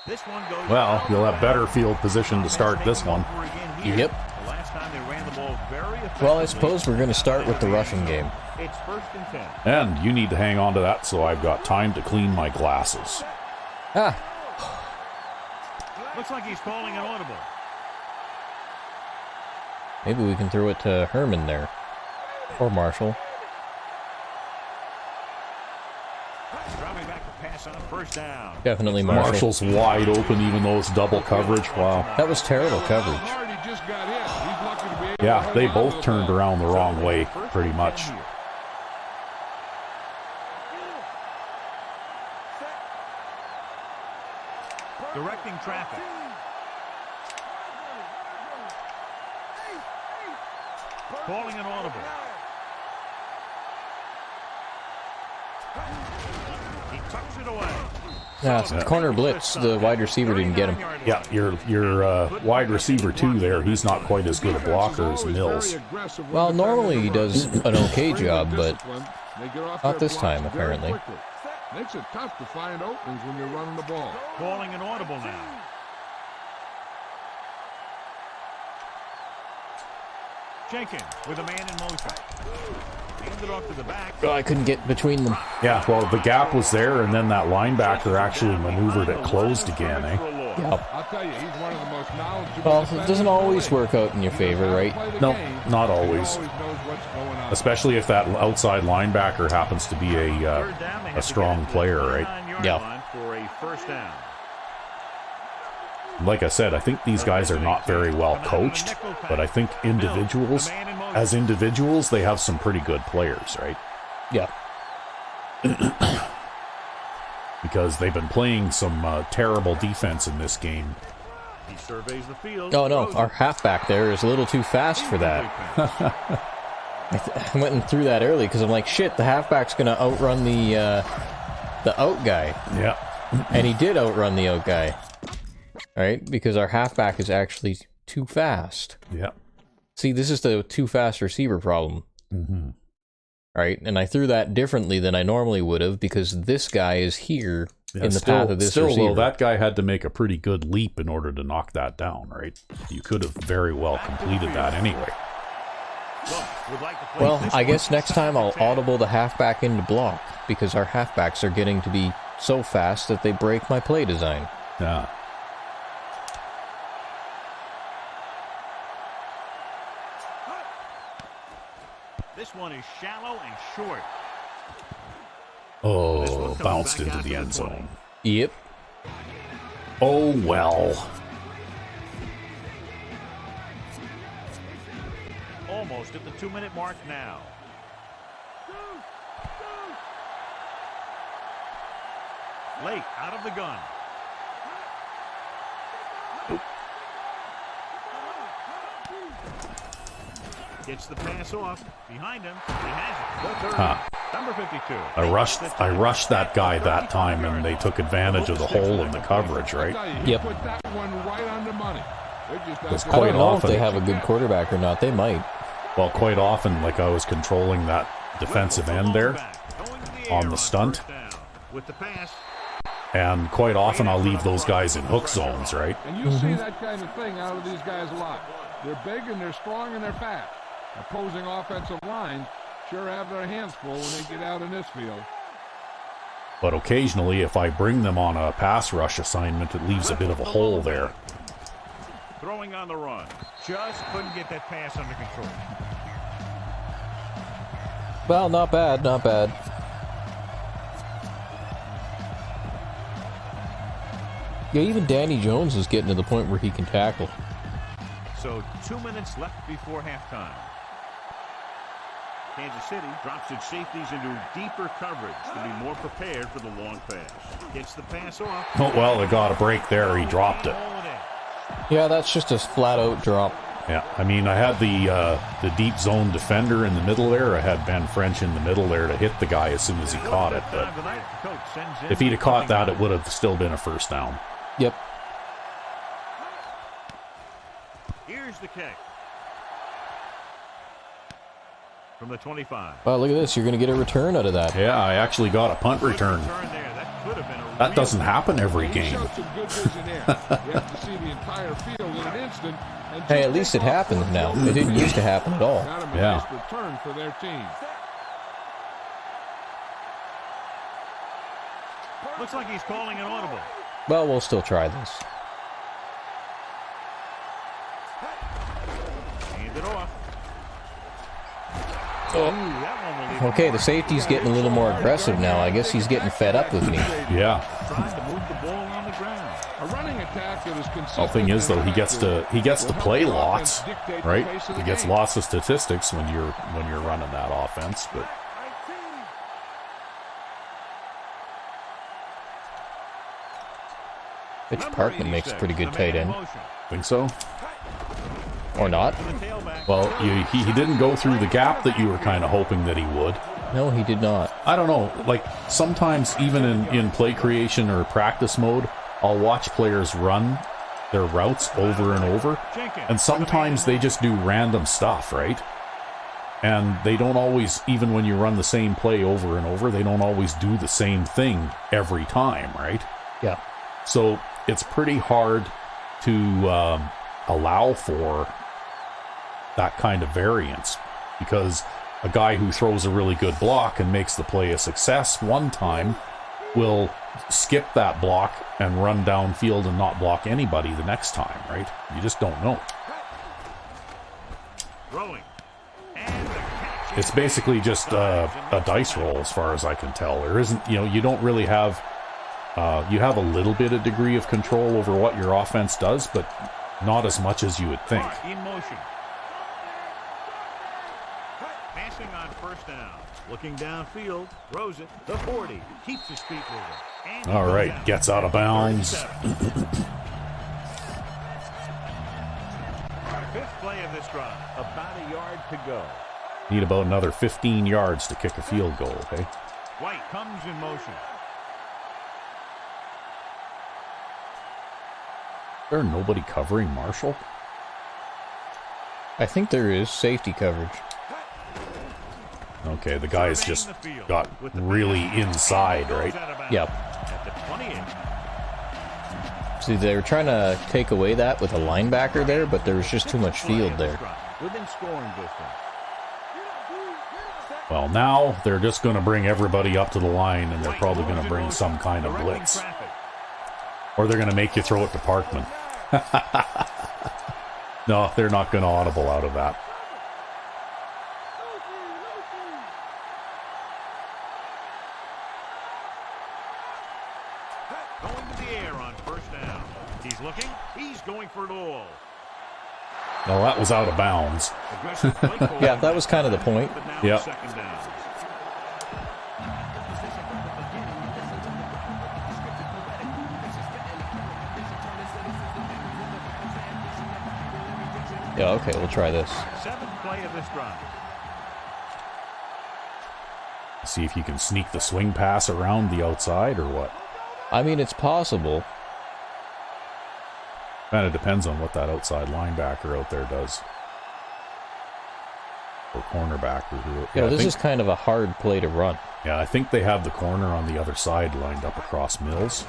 This one goes. Well, you'll have better field position to start this one. Yep. The last time they ran the ball very effectively. Well, I suppose we're going to start with the rushing game. It's 1st and 10. And you need to hang on to that so I've got time to clean my glasses. Ah, Looks like he's calling an audible. maybe we can throw it to Herman there. Or Marshall. Dropping back to pass on 1st down. Definitely Marshall. Marshall's wide open, even though it's double coverage. Wow. That was terrible coverage. Hard he just got hit. He's lucky to be able to Yeah, hold they on to both the turned ball. around the wrong way, pretty much. Directing traffic. Calling an audible. He tucks it away. Yeah, it's the corner blitz. The wide receiver didn't get him. Yeah, your wide receiver too there, he's not quite as good a blocker as Mills. Well, normally he does an okay job, but not this time, apparently. Makes it tough to find openings when you're running the ball. Calling an audible now. Jenkins with a man in motion. Hands it off to the back. Oh, I couldn't get between them. Yeah, well, the gap was there, and then that linebacker actually maneuvered it closed again, eh? Yep. I'll tell you, he's one of the most knowledgeable. Well, it doesn't always work out in your favor, right? No, not always. Knows what's going on. Especially if that outside linebacker happens to be a strong player, right? Yeah. For a 1st down. Like I said, I think these guys are not very well coached, but I think individuals, as individuals, they have some pretty good players, right? Yeah. Because they've been playing some terrible defense in this game. He surveys the field. Oh no, our halfback there is a little too fast for that. I went and threw that early because I'm like, shit, the halfback's going to outrun the the out guy. Yeah. And he did outrun the out guy. Right? Because our halfback is actually too fast. Yeah. See, this is the too fast receiver problem. Mm-hmm. Right? And I threw that differently than I normally would have because this guy is here in the path of this receiver. Though, that guy had to make a pretty good leap in order to knock that down, right? You could have very well completed that anyway. Well, I guess next time I'll audible the halfback into block because our halfbacks are getting to be so fast that they break my play design. Yeah. This one is shallow and short. Oh, bounced into the end zone. Yep. Oh, well. Almost at the 2-minute mark now. Late out of the gun. Gets the pass off. Behind him. He has it. The 30. Number 52. I rushed that guy that time, and they took advantage of the hole in the coverage, right? Yep. Put that one right on the money. Because I quite don't know often, if they have a good quarterback or not. They might. well, quite often, like I was controlling that defensive end there on the stunt, With the pass. and quite often I'll leave those guys in hook zones, right? And you see that kind of thing out of these guys a lot. They're big and they're strong and they're fast. Opposing offensive lines sure have their hands full when they get out in this field. But occasionally, if I bring them on a pass rush assignment, it leaves a bit of a hole there. Throwing on the run. Just couldn't get that pass under control. Well, not bad, not bad. Yeah, even Danny Jones is getting to the point where he can tackle. So 2 minutes left before halftime. Kansas City drops its safeties into deeper coverage to be more prepared for the long pass. Gets the pass off. Oh, well, they got a break there. He dropped it. Yeah, that's just a flat-out drop. Yeah, I mean, I had the deep zone defender in the middle there. I had Ben French in the middle there to hit the guy as soon as he caught it. But if he'd have caught that, it would have still been a first down. Yep. Here's the kick. From the 25. Wow, look at this. You're going to get a return out of that. Yeah, I actually got a punt return. That doesn't happen every game. Hey, at least it happens now. It didn't used to happen at all. Yeah. Return for their team. Looks like he's calling an audible. Well, we'll still try this. Hand it off. Oh. Okay, the safety's getting a little more aggressive now. I guess he's getting fed up with me. Yeah. Trying to move the ball on the ground. A running attack that is consistent. Well, thing is, though, he gets to play lots, right? He gets lots of statistics when you're running that offense, but. Mitch Parkman makes a pretty good tight end. Think so? Or not. Well, he didn't go through the gap that you were kind of hoping that he would. No, he did not. I don't know. Like, sometimes even in play creation or practice mode, I'll watch players run their routes over and over. And sometimes they just do random stuff, right? And they don't always, even when you run the same play over and over, they don't always do the same thing every time, right? Yeah. So it's pretty hard to allow for that kind of variance, because a guy who throws a really good block and makes the play a success one time will skip that block and run downfield and not block anybody the next time, right? You just don't know. It's basically just a dice roll as far as I can tell. There isn't, you don't really have, you have a little bit of degree of control over what your offense does, but not as much as you would think. In motion. Passing on first down. Looking downfield. Throws it. The 40. Keeps his feet moving. All right. Gets out of bounds. Fifth play of this drive. About a yard to go. Need about another 15 yards to kick a field goal, okay? White comes in motion. There nobody covering Marshall? I think there is safety coverage. Okay, the guys just got really inside, right? Yep. At the 28. See, they were trying to take away that with a linebacker there, but there was just too much field there. Within scoring distance. Well, now they're just going to bring everybody up to the line, and they're probably going to bring some kind of blitz. Or they're going to make you throw it to Parkman. No, they're not going to audible out of that. Going to the air on first down. He's looking. He's going for it all. No, that was out of bounds. Yeah, that was kind of the point. Yeah. Second down. Yeah, okay, we'll try this. Seventh play of this drive. See if you can sneak the swing pass around the outside or what. I mean, it's possible. Kind of depends on what that outside linebacker out there does. Or cornerback. Or who. Yeah, this is kind of a hard play to run. Yeah, I think they have the corner on the other side lined up across Mills.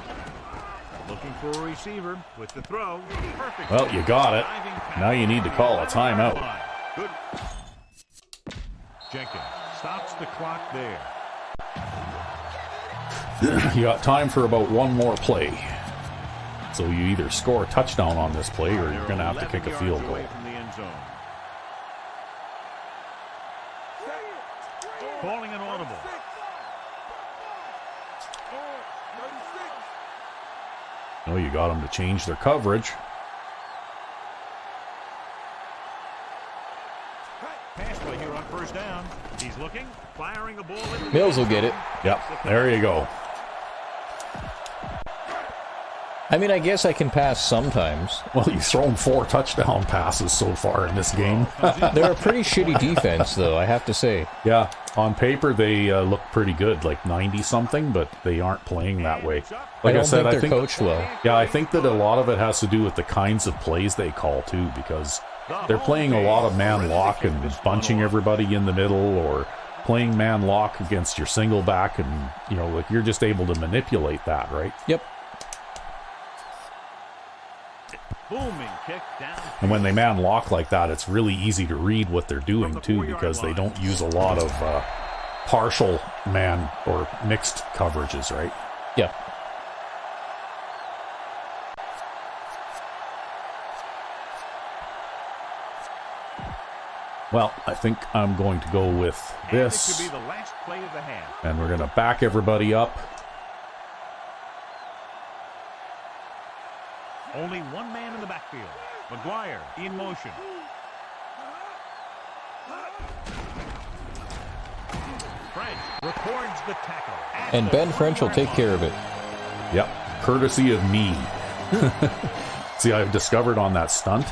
Looking for a receiver with the throw. Perfect. Well, you got it. Now you need to call a timeout. Good. Jenkins stops the clock there. You got time for about one more play. So you either score a touchdown on this play or you're going to have to kick a field goal. From the end zone. Calling an audible. No, you got them to change their coverage. Pass play here on first down. He's looking, firing the ball. Mills will get it. Yep, there you go. I mean, I guess I can pass sometimes. Well, you've thrown 4 touchdown passes so far in this game. They're a pretty shitty defense, though, I have to say. Yeah, on paper they look pretty good, like 90-something, but they aren't playing that way. Like I said, think they're coached well. Yeah, I think that a lot of it has to do with the kinds of plays they call, too, because they're playing a lot of man lock and bunching everybody in the middle, or playing man lock against your single back, and, you know, like you're just able to manipulate that, right? Yep. Booming kick down. And when they man lock like that, it's really easy to read what they're doing, too, because they don't use a lot of partial man or mixed coverages, right? Yeah. Well, I think I'm going to go with this. This could be the last play of the half. And we're going to back everybody up. Only one man in the backfield. McGuire in motion. French records the tackle. And Ben French will take care of it. Yep, courtesy of me. See, I've discovered on that stunt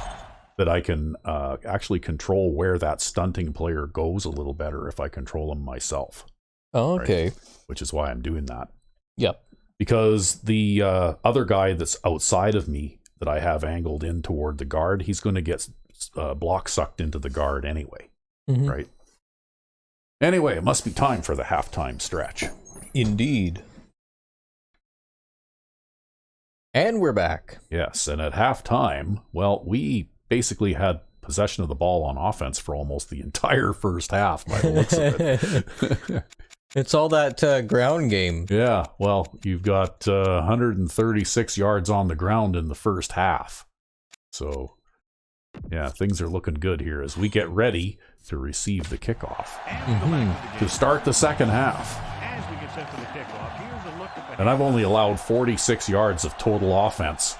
that I can actually control where that stunting player goes a little better if I control him myself. Oh, okay. Right? Which is why I'm doing that. Yep. Because the other guy that's outside of me that I have angled in toward the guard, he's going to get block sucked into the guard anyway, right? Anyway, it must be time for the halftime stretch. Indeed. And we're back. Yes, and at halftime, well, we basically had possession of the ball on offense for almost the entire first half by the looks of it. It's all that ground game. Yeah, well, you've got 136 yards on the ground in the first half. So, yeah, things are looking good here as we get ready to receive the kickoff. To start the second half. As we get set for the kickoff, here's a look at the And I've only allowed 46 yards of total offense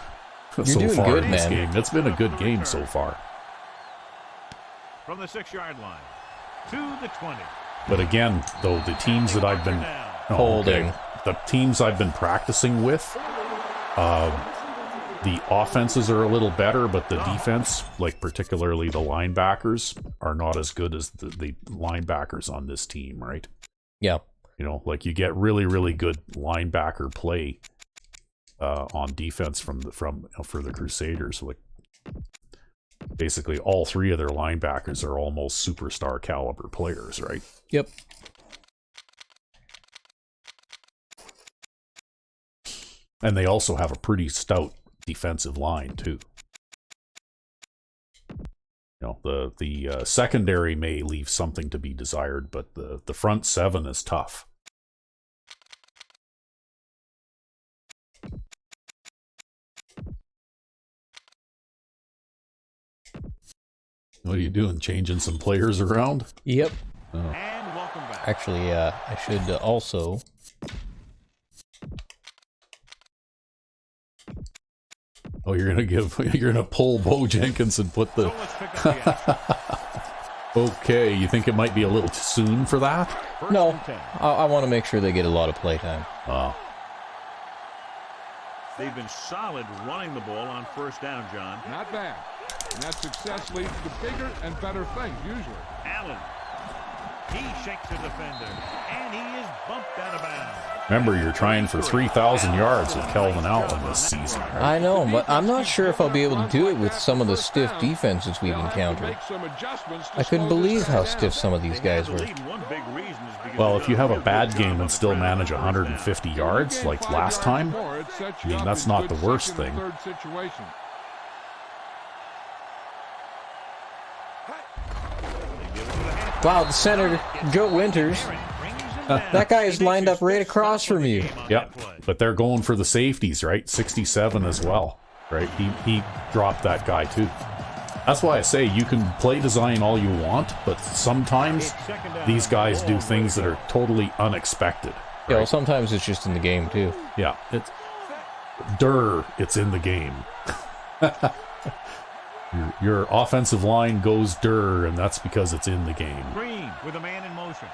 so doing far good, in this man. game. It's been a good game so far. From the 6-yard line to the 20. But again, though, the teams that I've been Holding. the teams I've been practicing with, the offenses are a little better, but the defense, like particularly the linebackers, are not as good as the linebackers on this team, right? Yeah. You know, like you get really, really good linebacker play on defense for the Crusaders. Like basically all three of their linebackers are almost superstar caliber players, right? Yep. And they also have a pretty stout defensive line too. You know, the secondary may leave something to be desired, but the front seven is tough. What are you doing? Changing some players around? Yep. Oh. And welcome back. Actually, I should also... Oh, you're gonna pull Bo Jenkins and put the... So let's pick up the action. Okay, you think it might be a little too soon for that? First No, and 10. I want to make sure they get a lot of playtime. Oh. They've been solid running the ball on first down, John. Not bad. And that success leads to bigger and better things, usually. Allen. He shakes the defender, and he is bumped out of bounds. Remember, you're trying for 3,000 yards with Kelvin Allen this season. Right? I know, but I'm not sure if I'll be able to do it with some of the stiff defenses we've encountered. I couldn't believe how stiff some of these guys were. Well, if you have a bad game and still manage 150 yards, like last time, I mean, that's not the worst thing. Wow, the center, Joe Winters. That guy is lined up right across from you. Yep, but they're going for the safeties, right? 67 as well, right? He dropped that guy too. That's why I say you can play design all you want, but sometimes these guys do things that are totally unexpected. Right? Yeah, well, sometimes it's just in the game too. Yeah, it's in the game. Your offensive line goes and that's because it's in the game. Green with a man in motion.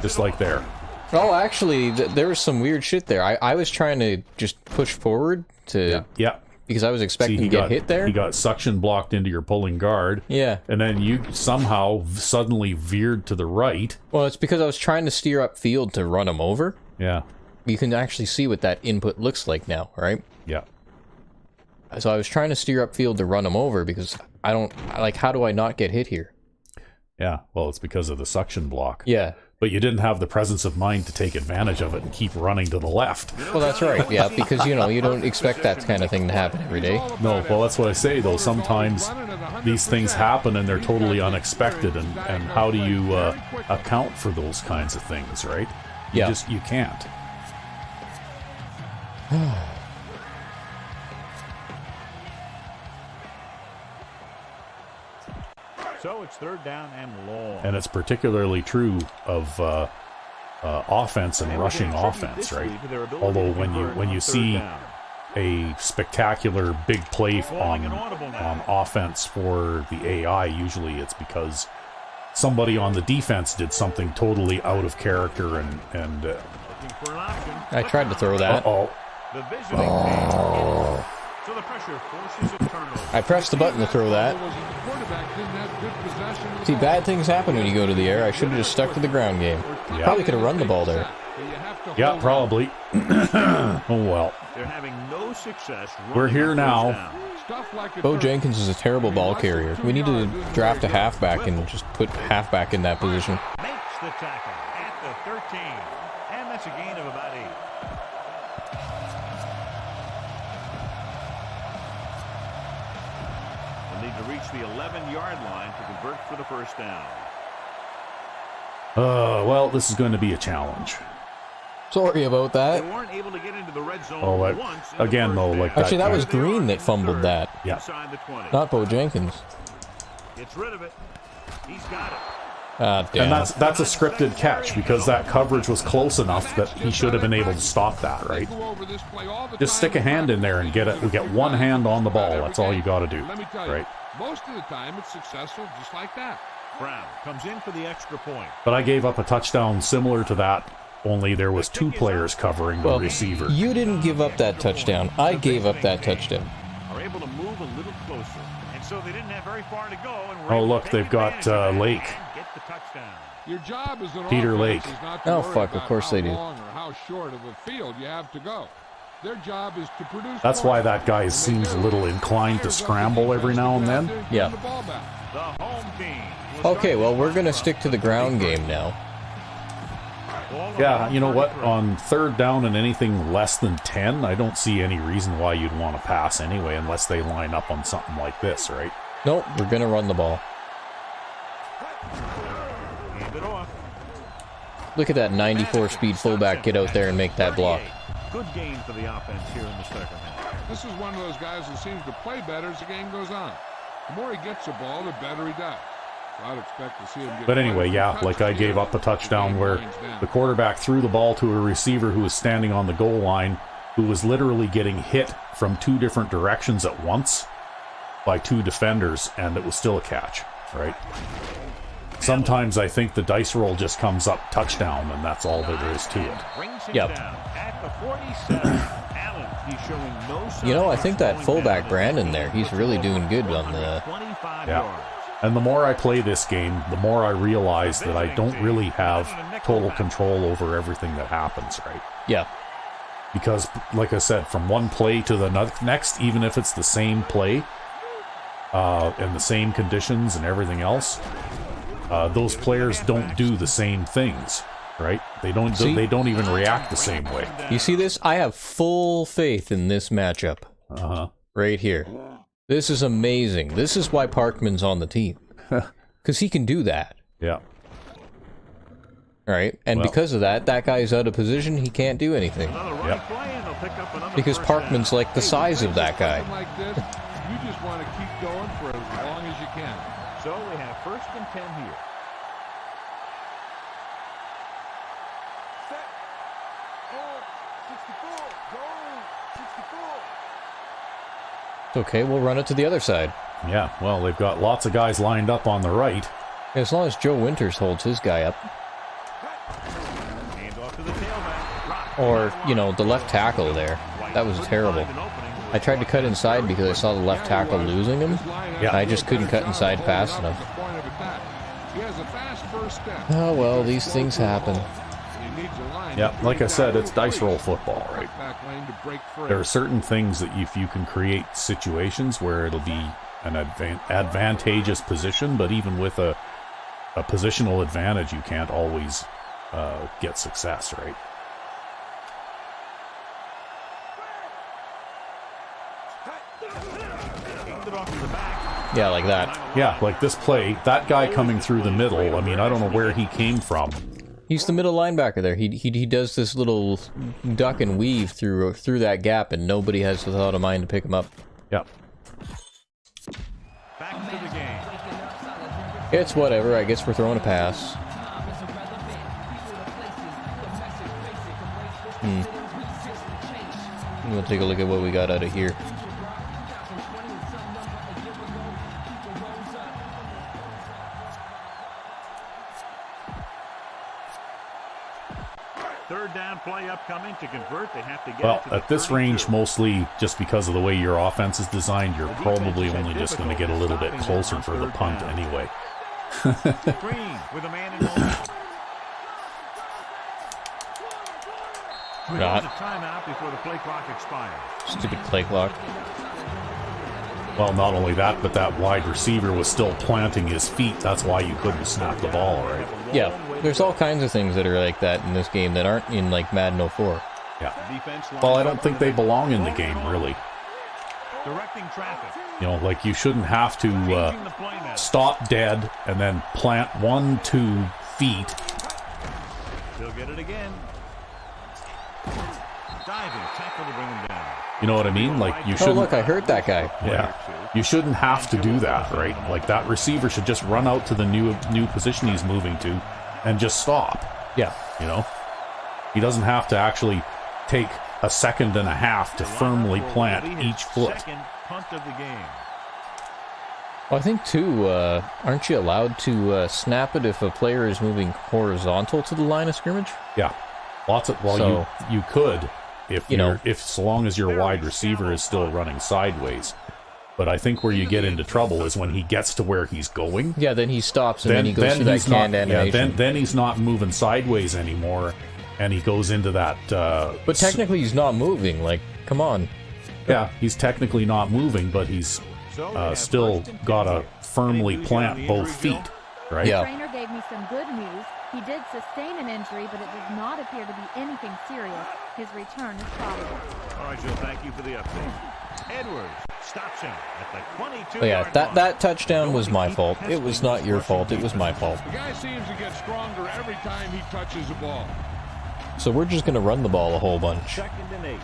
Just like there. Oh, actually, there was some weird shit there. I was trying to just push forward to... Yeah. Because I was expecting to get hit there. He got suction blocked into your pulling guard. Yeah. And then you somehow suddenly veered to the right. Well, it's because I was trying to steer upfield to run him over. Yeah. You can actually see what that input looks like now, right? Yeah. So I was trying to steer upfield to run him over because I don't... Like, how do I not get hit here? Yeah, well, it's because of the suction block. Yeah. But you didn't have the presence of mind to take advantage of it and keep running to the left. Well, that's right, yeah, because, you know, you don't expect that kind of thing to happen every day. No, well, that's what I say, though. Sometimes these things happen and they're totally unexpected, and how do you account for those kinds of things, right? You can't. So it's third down and long. And it's particularly true of offense and rushing offense, right? Although when you see a spectacular big play on offense for the AI, usually it's because somebody on the defense did something totally out of character and I tried to throw that. So the pressure forces a turnover. I pressed the button to throw that. See, bad things happen when you go to the air. I should have just stuck to the ground game. Yeah. Probably could have run the ball there. Yeah, probably. Oh well. They're having no success. We're here now. Bo Jenkins is a terrible ball carrier. We need to draft a halfback and just put halfback in that position. Makes the tackle at the 13. And that's a gain of about 8. Need to reach the 11-yard line to convert for the first down. Well, this is going to be a challenge. Sorry about that. They weren't able to get into the red zone once. Again, though, like actually, that was Green that fumbled that. Yeah. Not Bo Jenkins. Gets rid of it. He's got it. Ah, damn. And that's a scripted catch because that coverage was close enough that he should have been able to stop that, right? Just stick a hand in there and get it. We get one hand on the ball. That's all you got to do, right? Most of the time, it's successful just like that. Brown comes in for the extra point. But I gave up a touchdown similar to that, only there was two players covering the receiver. You didn't give up that touchdown. I gave up that touchdown. Are able to move a little closer and And so they didn't have very far to go. And Oh, look, they've got Lake. Get the touchdown. Your job as an Peter offense Lake. is not to Oh, worry fuck, of about course how they do. long or how short of a field you have to go. Their job is to produce. That's why that guy points. When they seems a do, little inclined to fires up the scramble every defense now and to then. get out there Yeah. and get the ball back. The home team. will Okay, start well, this we're going to one stick to the from ground 33. game now. Ball Yeah, around you know what? 33. On third down and anything less than 10, I don't see any reason why you'd want to pass anyway, unless they line up on something like this, right? Nope, we're going to run the ball. Hand it off. Look at that 94 speed fullback get out there and make that block. Good gain for the offense here in the second half. This is one of those guys who seems to play better as the game goes on. The more he gets the ball, the better he does. So I'd expect to see him get. But anyway, yeah, like I gave up a touchdown where the quarterback threw the ball to a receiver who was standing on the goal line, who was literally getting hit from 2 different directions at once by 2 defenders, and it was still a catch, right? Sometimes I think the dice roll just comes up touchdown, and that's all there is to it. Brings him Yep. down at the 47. Allen, he's showing no signs You know, I of think that slowing fullback down. Brandon there, he's really doing good on the... 125 Yeah. yards. And the more I play this game, the more I realize that I don't really have total control over everything that happens, right? Yeah, Because, like I said, from one play to the next, even if it's the same play, and the same conditions and everything else, those players don't do the same things, right? They don't. See? They don't even react the same way. you see this? I have full faith in this matchup. Right here. This is amazing. This is why Parkman's on the team. Because he can do that. Yeah. Right? And Well- because of that, that guy's out of position, he can't do anything. Another running Yep. play, and they'll pick up another Because first down. Parkman's like the size of that guy. Something like this, you just want to keep going for as long as you can. So we have 1st and 10 here. It's okay, we'll run it to the other side. Yeah. Well, they've got lots of guys lined up on the right. As long as Joe Winters holds his guy up. Hand off to the tailback. Rock. Or, you know, the left tackle there. That was terrible. I tried to cut inside because I saw the left tackle losing him. Yeah. I just couldn't cut inside fast enough. He has a fast first step. Oh, well, these things happen. He needs a line Yeah, to like I bring said, down it's dice three. roll football, right? Back lane to break free. There are certain things that if you can create situations where it'll be an advantageous position, but even with a positional advantage, you can't always get success, right? Hand it off to the back. Yeah, like that. Yeah, like this play, that guy coming through the middle, I mean, I don't know where he came from. He's the middle linebacker there. He does this little duck and weave through that gap, and nobody has the thought of mind to pick him up. Yeah. Back to the game. It's whatever. I guess we're throwing a pass. We'll take a look at what we got out of here. Third down play upcoming to convert. They have to get Well, it to the at this 32. range, mostly just because of the way your offense is designed, you're probably only just going to get a little bit closer for the punt anyway. Green with a man in motion. Not. A timeout before the play clock expires. Stupid play clock. Well, not only that, but that wide receiver was still planting his feet. That's why you couldn't snap the ball, right? Yeah, there's all kinds of things that are like that in this game that aren't in like Madden 04. Yeah. Defense Well, I lines don't up think for they belong in the game, really. Directing traffic. You know, like you shouldn't have to Changing the play now. stop dead and then plant 1-2 feet. He'll get it again. Diving tackle to bring him down. You know what I mean? Like you Oh, shouldn't. look, I hurt that guy. Yeah, you shouldn't have to do that, right? Like that receiver should just run out to the new position he's moving to, and just stop. Yeah. You know, he doesn't have to actually take a second and a half to firmly plant each foot. Second punt of the game. Well, I think, too, aren't you allowed to snap it if a player is moving horizontal to the line of scrimmage? Yeah, lots of. Well, So- you could if You know. if so long as your wide receiver is still running sideways. But I think where you get into trouble is when he gets to where he's going. Yeah, then he stops and then he goes through that canned animation. Yeah, then he's not moving sideways anymore, and he goes into that... but technically he's not moving, like, come on. Yeah, he's technically not moving, but he's still got to firmly plant both feet, right? Yeah. The trainer gave me some good news. He did sustain an injury, but it does not appear to be anything serious. His return is probable. All right, Joe, thank you for the update. Edwards stops him at the 22-yard But yeah, line. that touchdown was my fault. It was not your fault. It was my fault. The guy seems to get stronger every time he touches the ball. So we're just going to run the ball a whole bunch. 2nd and 8.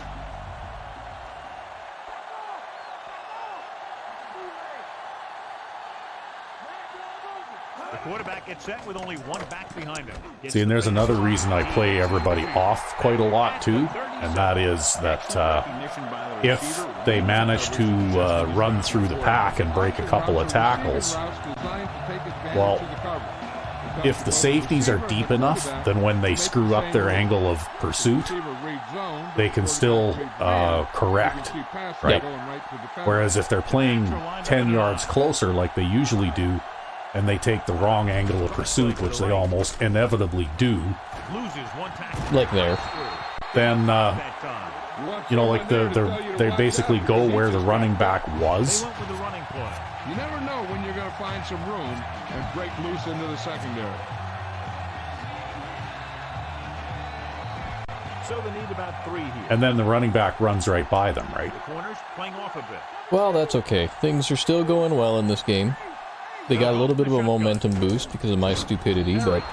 The quarterback gets set with only one back behind him. See, and there's another reason I play everybody off quite a lot, too, and that is that if they manage to run through the pack and break a couple of tackles, well, if the safeties are deep enough, then when they screw up their angle of pursuit, they can still correct, right? Whereas if they're playing 10 yards closer like they usually do, and they take the wrong angle of pursuit, which they almost inevitably do, like there, then you know, like they basically go where the running back was. You never know when you're going to find some room and break loose into the secondary. So they need about 3 here. And then the running back runs right by them, right? The corners playing off a bit. well, that's okay. Things are still going well in this game. They got a little bit of a momentum boost because of my stupidity, but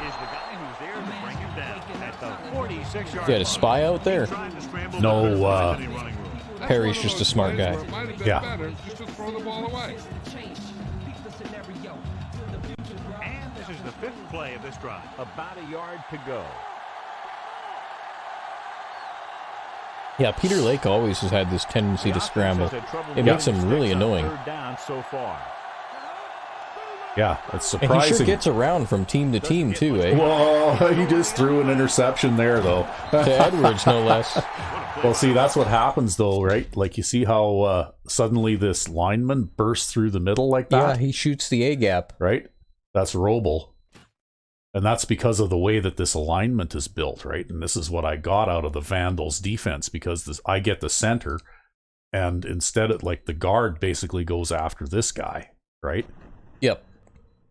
yeah, to spy out there. No, Perry's just a smart guy. Yeah. Just to throw the ball away. And this is the 5th play of this drive. About a yard to go. Yeah, Peter Lake always has had this tendency to scramble. It makes him really annoying. 3rd down so far. Yeah, it's And he surprising. sure gets around from team to team, too, eh? Whoa, he just threw an interception there, though. To Edwards, no less. Well, see, that's what happens, though, right? Like, you see how suddenly this lineman bursts through the middle like that? Yeah, he shoots the A-gap. Right? That's Roble. And that's because of the way that this alignment is built, right? And this is what I got out of the Vandals defense, because I get the center, and instead of, like, the guard basically goes after this guy, right? Yep.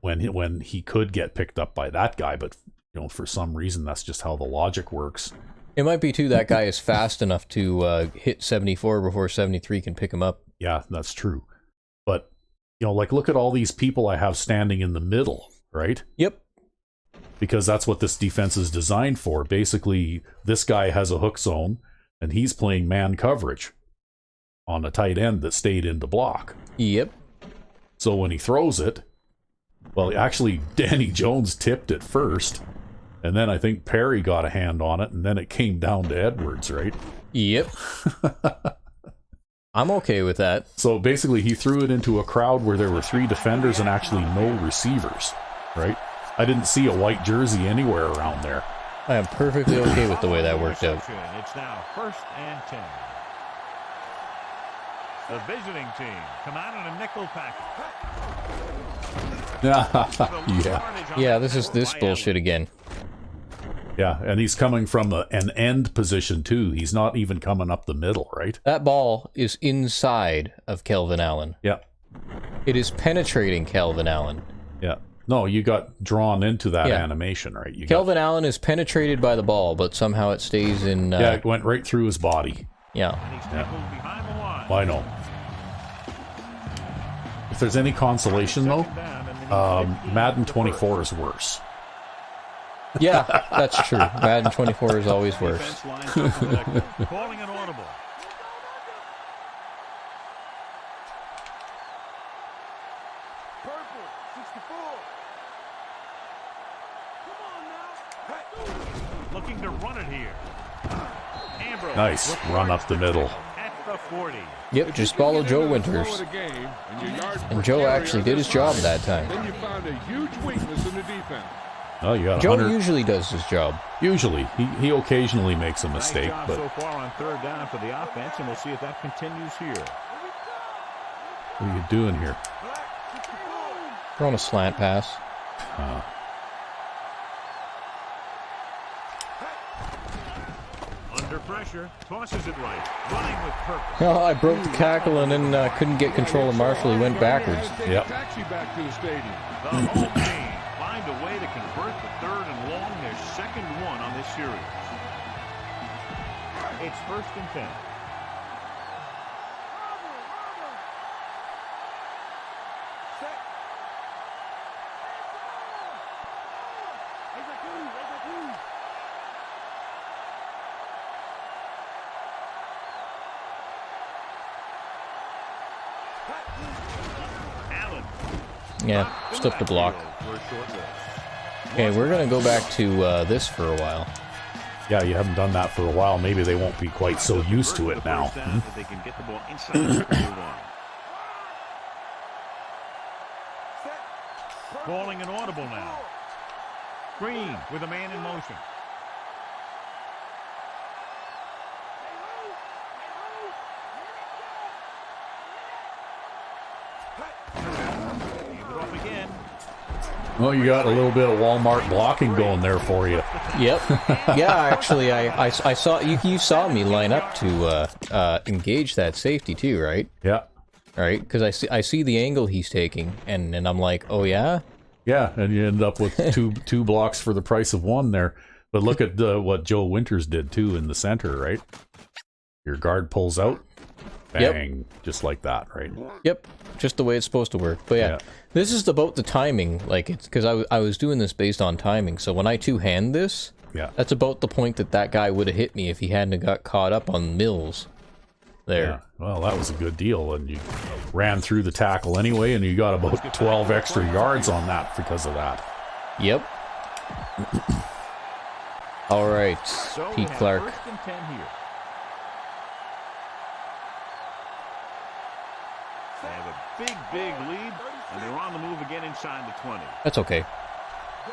When he could get picked up by that guy, but you know, for some reason that's just how the logic works. It might be, too, that guy is fast enough to hit 74 before 73 can pick him up. Yeah, that's true. But, you know, like, look at all these people I have standing in the middle, right? Yep. Because that's what this defense is designed for. Basically, this guy has a hook zone, and he's playing man coverage on a tight end that stayed in the block. Yep. So when he throws it, well, actually, Danny Jones tipped it first, and then I think Perry got a hand on it, and then it came down to Edwards, right? Yep. I'm okay with that. So basically, he threw it into a crowd where there were 3 defenders and actually no receivers, right? I didn't see a white jersey anywhere around there. I am perfectly okay with the way that worked out. It's now 1st and 10. The visiting team come out in a nickel package. Yeah. Yeah, this is this bullshit again. Yeah, and he's coming from an end position, too. He's not even coming up the middle, right? That ball is inside of Kelvin Allen. Yeah. It is penetrating Kelvin Allen. Yeah. No, you got drawn into that Yeah. animation, right? Kelvin Allen is penetrated by the ball, but somehow it stays in... yeah, it went right through his body. Yeah. I know. If there's any consolation, though, Madden 24 is worse. Yeah, that's true. Madden 24 is always worse. Calling an audible. Looking to run it here. Ambrose. Nice run up the middle. At the 40. Yep, just follow Joe Winters. And Joe actually did his job that time. Then you found a huge weakness in the defense. Oh, you got Joe 100. usually does his job. Usually. He occasionally makes a mistake, Nice job but so far on 3rd down for the offense, and we'll see if that continues here. What are you doing here? Throwing a slant pass. Under pressure, tosses it right, running with purpose. Oh, I broke the cackle and then couldn't get control of Marshall. He went backwards. Yep. Taxi back to the stadium. The home team find a way to convert the 3rd and long, their second one on this series. It's 1st and 10. Yeah, stuff to block. Okay, we're going to go back to this for a while. Yeah, you haven't done that for a while. Maybe they won't be quite so used to it now. They can get the ball inside the move on. Calling an audible now. Green with a man in motion. Well, you got a little bit of Walmart blocking going there for you. Yep. Yeah, actually, I saw you saw me line up to engage that safety too, right? Yeah. Right, because I see the angle he's taking, and I'm like, oh yeah. Yeah, and you end up with two blocks for the price of one there. But look at what Joe Winters did too in the center, right? Your guard pulls out, bang, just like that, right? Yep, just the way it's supposed to work. But yeah. This is about the timing, like it's because I was doing this based on timing. So when I two-hand this, that's about the point that guy would have hit me if he hadn't got caught up on Mills. There. Yeah. Well, that was a good deal, and you ran through the tackle anyway, and you got about 12 extra yards on that because of that. Yep. All right, Pete Clark. First and 10 here. They have a big lead, and they're on the move again inside the 20. That's okay.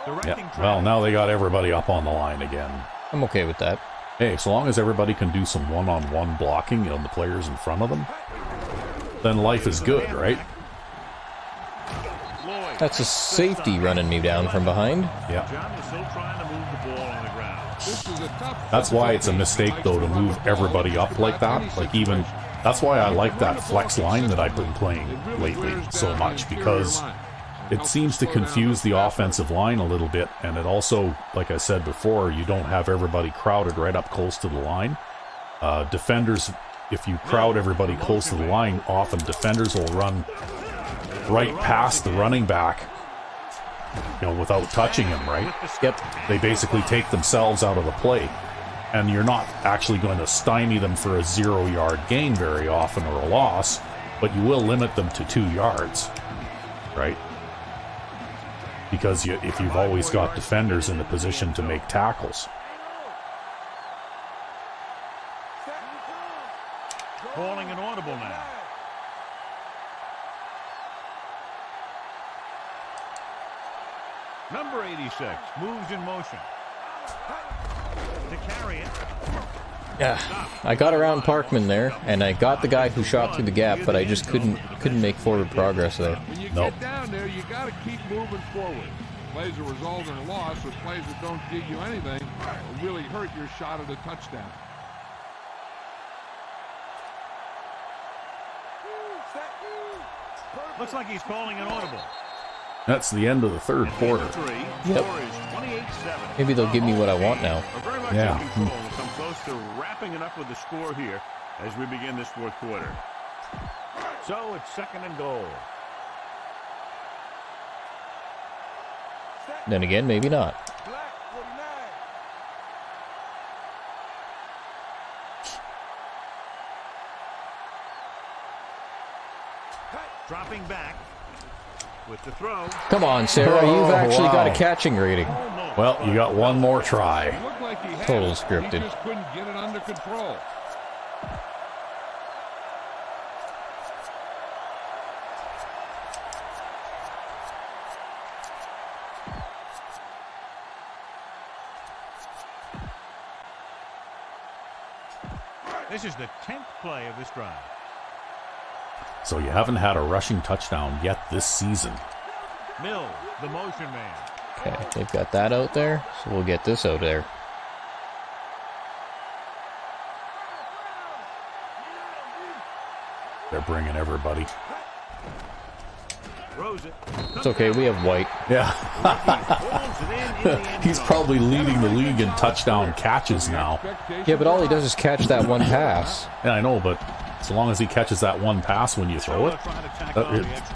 Yeah. Well, now they got everybody up on the line again. I'm okay with that. Hey, so long as everybody can do some one-on-one blocking on the players in front of them, then life is good, right? That's a safety running me down from behind. Yeah. John is still trying to move the ball on the ground. That's why it's a mistake, though, to move everybody up like that. Like even that's why I like that flex line that I've been playing lately so much, because it seems to confuse the offensive line a little bit, and it also, like I said before, you don't have everybody crowded right up close to the line. Defenders, if you crowd everybody close to the line, often defenders will run right past the running back, you know, without touching him, right? Yep. They basically take themselves out of the play, and you're not actually going to stymie them for a 0-yard gain very often or a loss, but you will limit them to 2 yards, right? Because if you've always got defenders in the position to make tackles. Calling an audible now. Number 86 moves in motion. To carry it. Yeah, I got around Parkman there, and I got the guy who shot through the gap, but I just couldn't make forward progress there. When you get down there, you got to keep moving forward. Plays that result in a loss, or plays that don't give you anything, will really hurt your shot at a touchdown. Looks like he's calling an audible. That's the end of the third quarter. Yep. Maybe they'll give me what I want now. Yeah. We'll come close to wrapping it up with the score here as we begin this fourth quarter. So it's 2nd and goal. Then again, maybe not. Dropping back with the throw. Come on, Sarah, you've actually got a catching rating. Well, you got one more try. Total scripted. He just couldn't get it under control. This is the 10th play of this drive. So you haven't had a rushing touchdown yet this season. Mills, the motion man. Okay, they've got that out there, so we'll get this out there. They're bringing everybody. It's okay, we have White. Yeah. He's probably leading the league in touchdown catches now. Yeah, but all he does is catch that one pass. Yeah, I know, but as long as he catches that one pass when you throw it,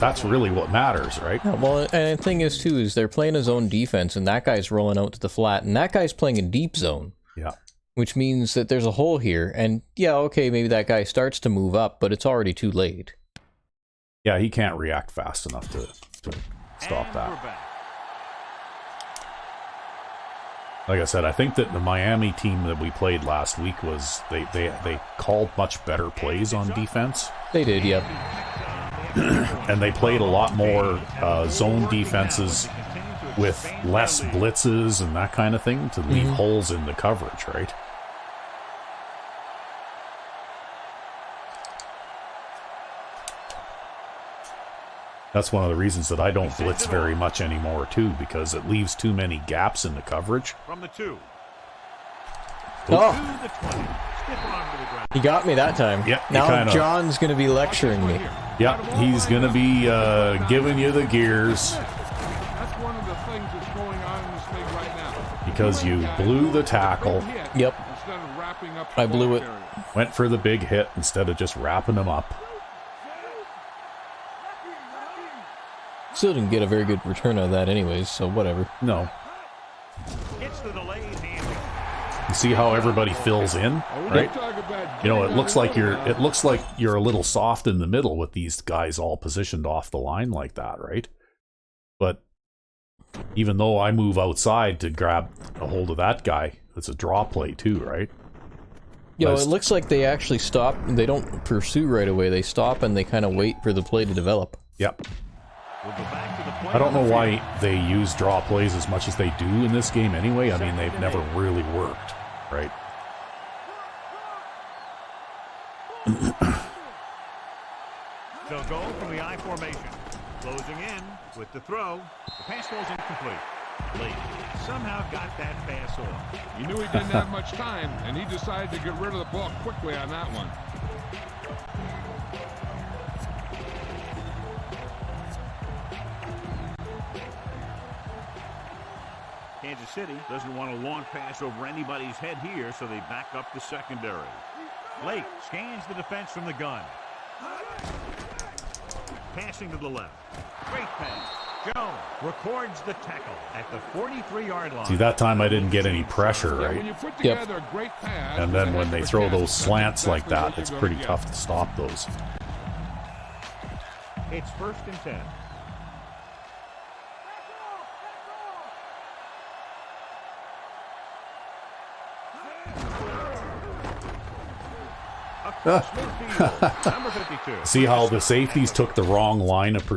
that's really what matters, right? Yeah, well, and the thing is, too, is they're playing his own defense, and that guy's rolling out to the flat, and that guy's playing a deep zone. Yeah. Which means that there's a hole here, and yeah, okay, maybe that guy starts to move up, but it's already too late. Yeah, he can't react fast enough to stop that. Like I said, I think that the Miami team that we played last week was they called much better plays on defense. They did, yep. And they played a lot more zone defenses with less blitzes and that kind of thing to leave holes in the coverage, right? That's one of the reasons that I don't blitz very much anymore, too, because it leaves too many gaps in the coverage. From the 2. Oh! To the 20. Stiff arm to the ground. He got me that time. Yep, now John's going to be lecturing me. Yep, he's going to be giving you the gears. That's one of the things that's going on in this league right now. Because you blew the tackle. Yep. Instead of wrapping up I blew it. Went for the big hit instead of just wrapping him up. Still didn't get a very good return on that anyways, so whatever. No. It's the delayed handing. You see how everybody fills in, right? You know, it looks like you're a little soft in the middle with these guys all positioned off the line like that, right? But even though I move outside to grab a hold of that guy, it's a draw play too, right? Yo, it looks like they actually stop. They don't pursue right away. They stop and they kind of wait for the play to develop. Yep. I don't know why they use draw plays as much as they do in this game anyway. I mean, they've never really worked, right? They'll go from the I formation. Closing in with the throw. The pass falls incomplete. Late somehow got that pass off. He knew he didn't have much time, and he decided to get rid of the ball quickly on that one. Kansas City doesn't want a long pass over anybody's head here, so they back up the secondary. Lake scans the defense from the gun. Passing to the left. Great pass. Jones records the tackle at the 43-yard line. See, that time I didn't get any pressure, right? When you put together a great pass, and then when they throw those slants like that, it's pretty tough to stop those. It's 1st and 10. Number 52. See how the safeties took the wrong line of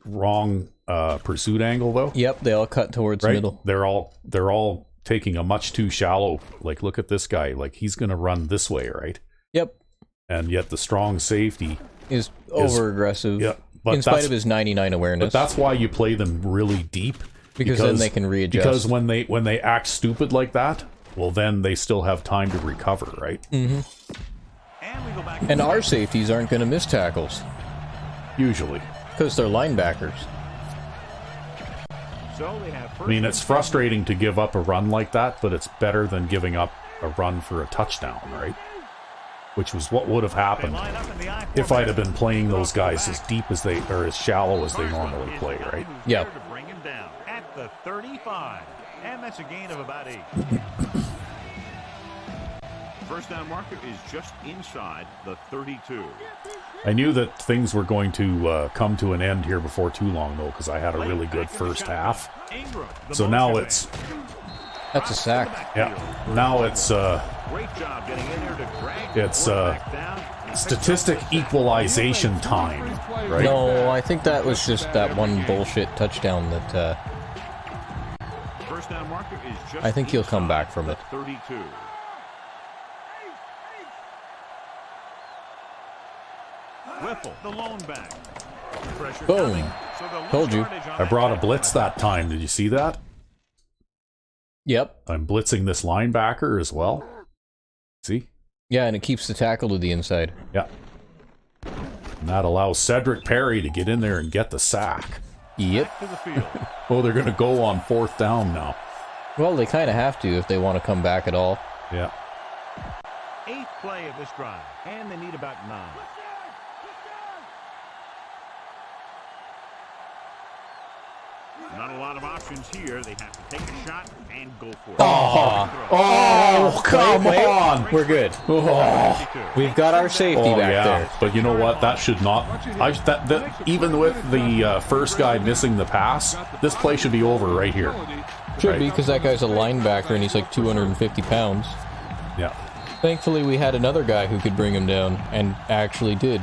wrong pursuit angle though? Yep, they all cut towards right? middle. They're all taking a much too shallow. Like, look at this guy. Like, he's going to run this way, right? Yep. And yet the strong safety is over aggressive. Yeah, in spite of his 99 awareness. But that's why you play them really deep because then they can readjust. Because when they act stupid like that, well, then they still have time to recover, right? Mm-hmm. And our safeties aren't going to miss tackles. Usually. Because they're linebackers. I mean, it's frustrating to give up a run like that, but it's better than giving up a run for a touchdown, right? Which was what would have happened if I'd have been playing those guys as deep as they, or as shallow as they normally play, right? Yeah. Bring him down at the 35. And that's a gain of about 8. First down marker is just inside the 32. I knew that things were going to come to an end here before too long, though, because I had a really good first half. So now it's... That's a sack. Yeah. Now it's... It's statistic equalization time, right? No, I think that was just that one bullshit touchdown that... First down marker is just I think he'll come back from it. Whipple, the lone back. Pressure Boom. coming, so the Told you. yardage on I that brought a tackle. blitz that time. Did you see that? Yep. I'm blitzing this linebacker as well. See? Yeah, and it keeps the tackle to the inside. Yeah. And that allows Cedric Perry to get in there and get the sack. Yep. To the field. Oh, they're going to go on 4th down now. Well, they kind of have to if they want to come back at all. Yeah. 8th play of this drive, and they need about 9. Not a lot of options here. They have to take a shot and go for it. Oh, come on! We're good. Oh, We've got our safety back yeah. there. But you know what? That should not... even with the first guy missing the pass, this play should be over right here. Should be, because that guy's a linebacker and he's like 250 pounds. Yeah. Thankfully, we had another guy who could bring him down, and actually did.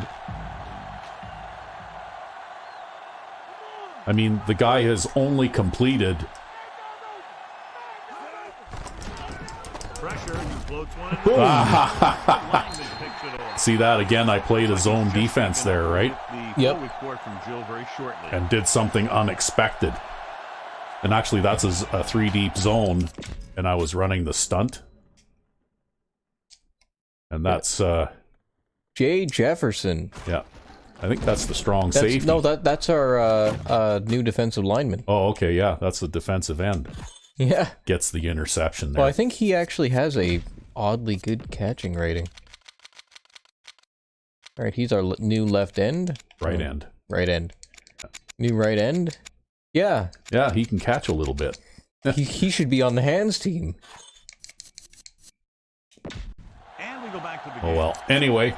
I mean, the guy has only completed... Pressure, floats one and lineman picks it off. See that? Again, I played a zone defense there, right? The Yep. full report from Jill very shortly. And did something unexpected. And actually, that's a 3-deep zone, and I was running the stunt. And that's, Jay Jefferson. yeah. I think that's the strong That's, safety. no, that's our new defensive lineman. Oh, okay, yeah, that's the defensive end. Yeah. Gets the interception there. Well, I think he actually has a oddly good catching rating. All right, he's our new left end. Right end. Right end. New right end. Yeah, Yeah, he can catch a little bit. he should be on the hands team. And we go back to the Oh, game. well. Anyway,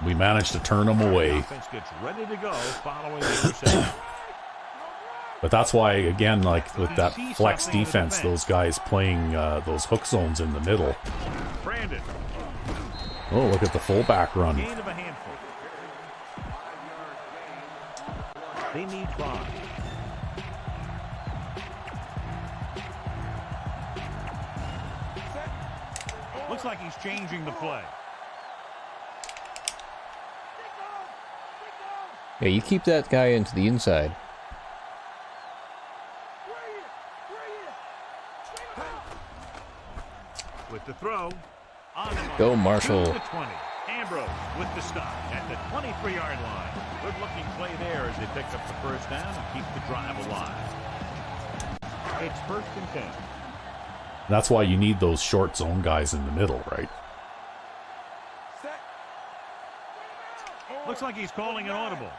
we managed to turn him away. Offense gets ready to go following the interception. But that's why, again, like with that flex defense, those guys playing those hook zones in the middle. Brandon, Oh, look at the fullback run. gain of a handful. They need 5. Looks like he's changing the play. Yeah, you keep that guy into the inside. With the throw. On the mark. Go, Marshall. To the 20. Ambrose with the stop at the 23-yard line. Good-looking play there as they pick up the first down and keep the drive alive. It's 1st and 10. That's why you need those short zone guys in the middle, right? Looks like he's calling an audible.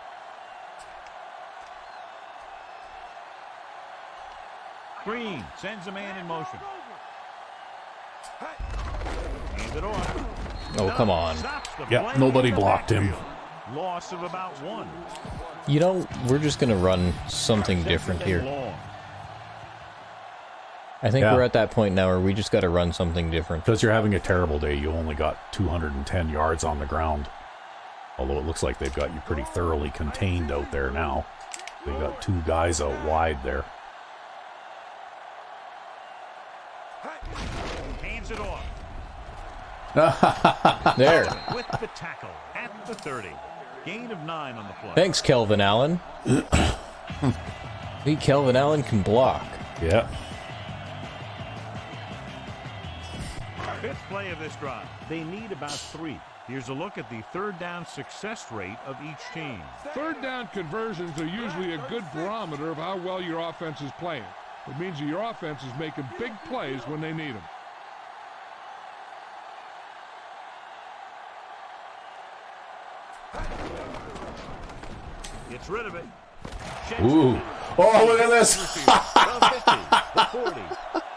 Green sends a man in motion. Hand it off. Oh, come on. Stops the Yeah, play nobody in the blocked him. backfield. Loss of about 1. You know, we're just going to run something different here. Long. I think Yeah. we're at that point now where we just got to run something different. Because you're having a terrible day, you only got 210 yards on the ground. Although it looks like they've got you pretty thoroughly contained out there now. They've got 2 guys out wide there. Hands it off. There. With the tackle at the 30. Gain of 9 on the play. Thanks, Kelvin Allen. See, Kelvin Allen can block. Yeah. 5th play of this drive. They need about 3. Here's a look at the 3rd down success rate of each team. 3rd down conversions are usually a good barometer of how well your offense is playing. It means that your offense is making big plays when they need them. Gets rid of it. Ooh. Oh, look at this. The 50, the 40,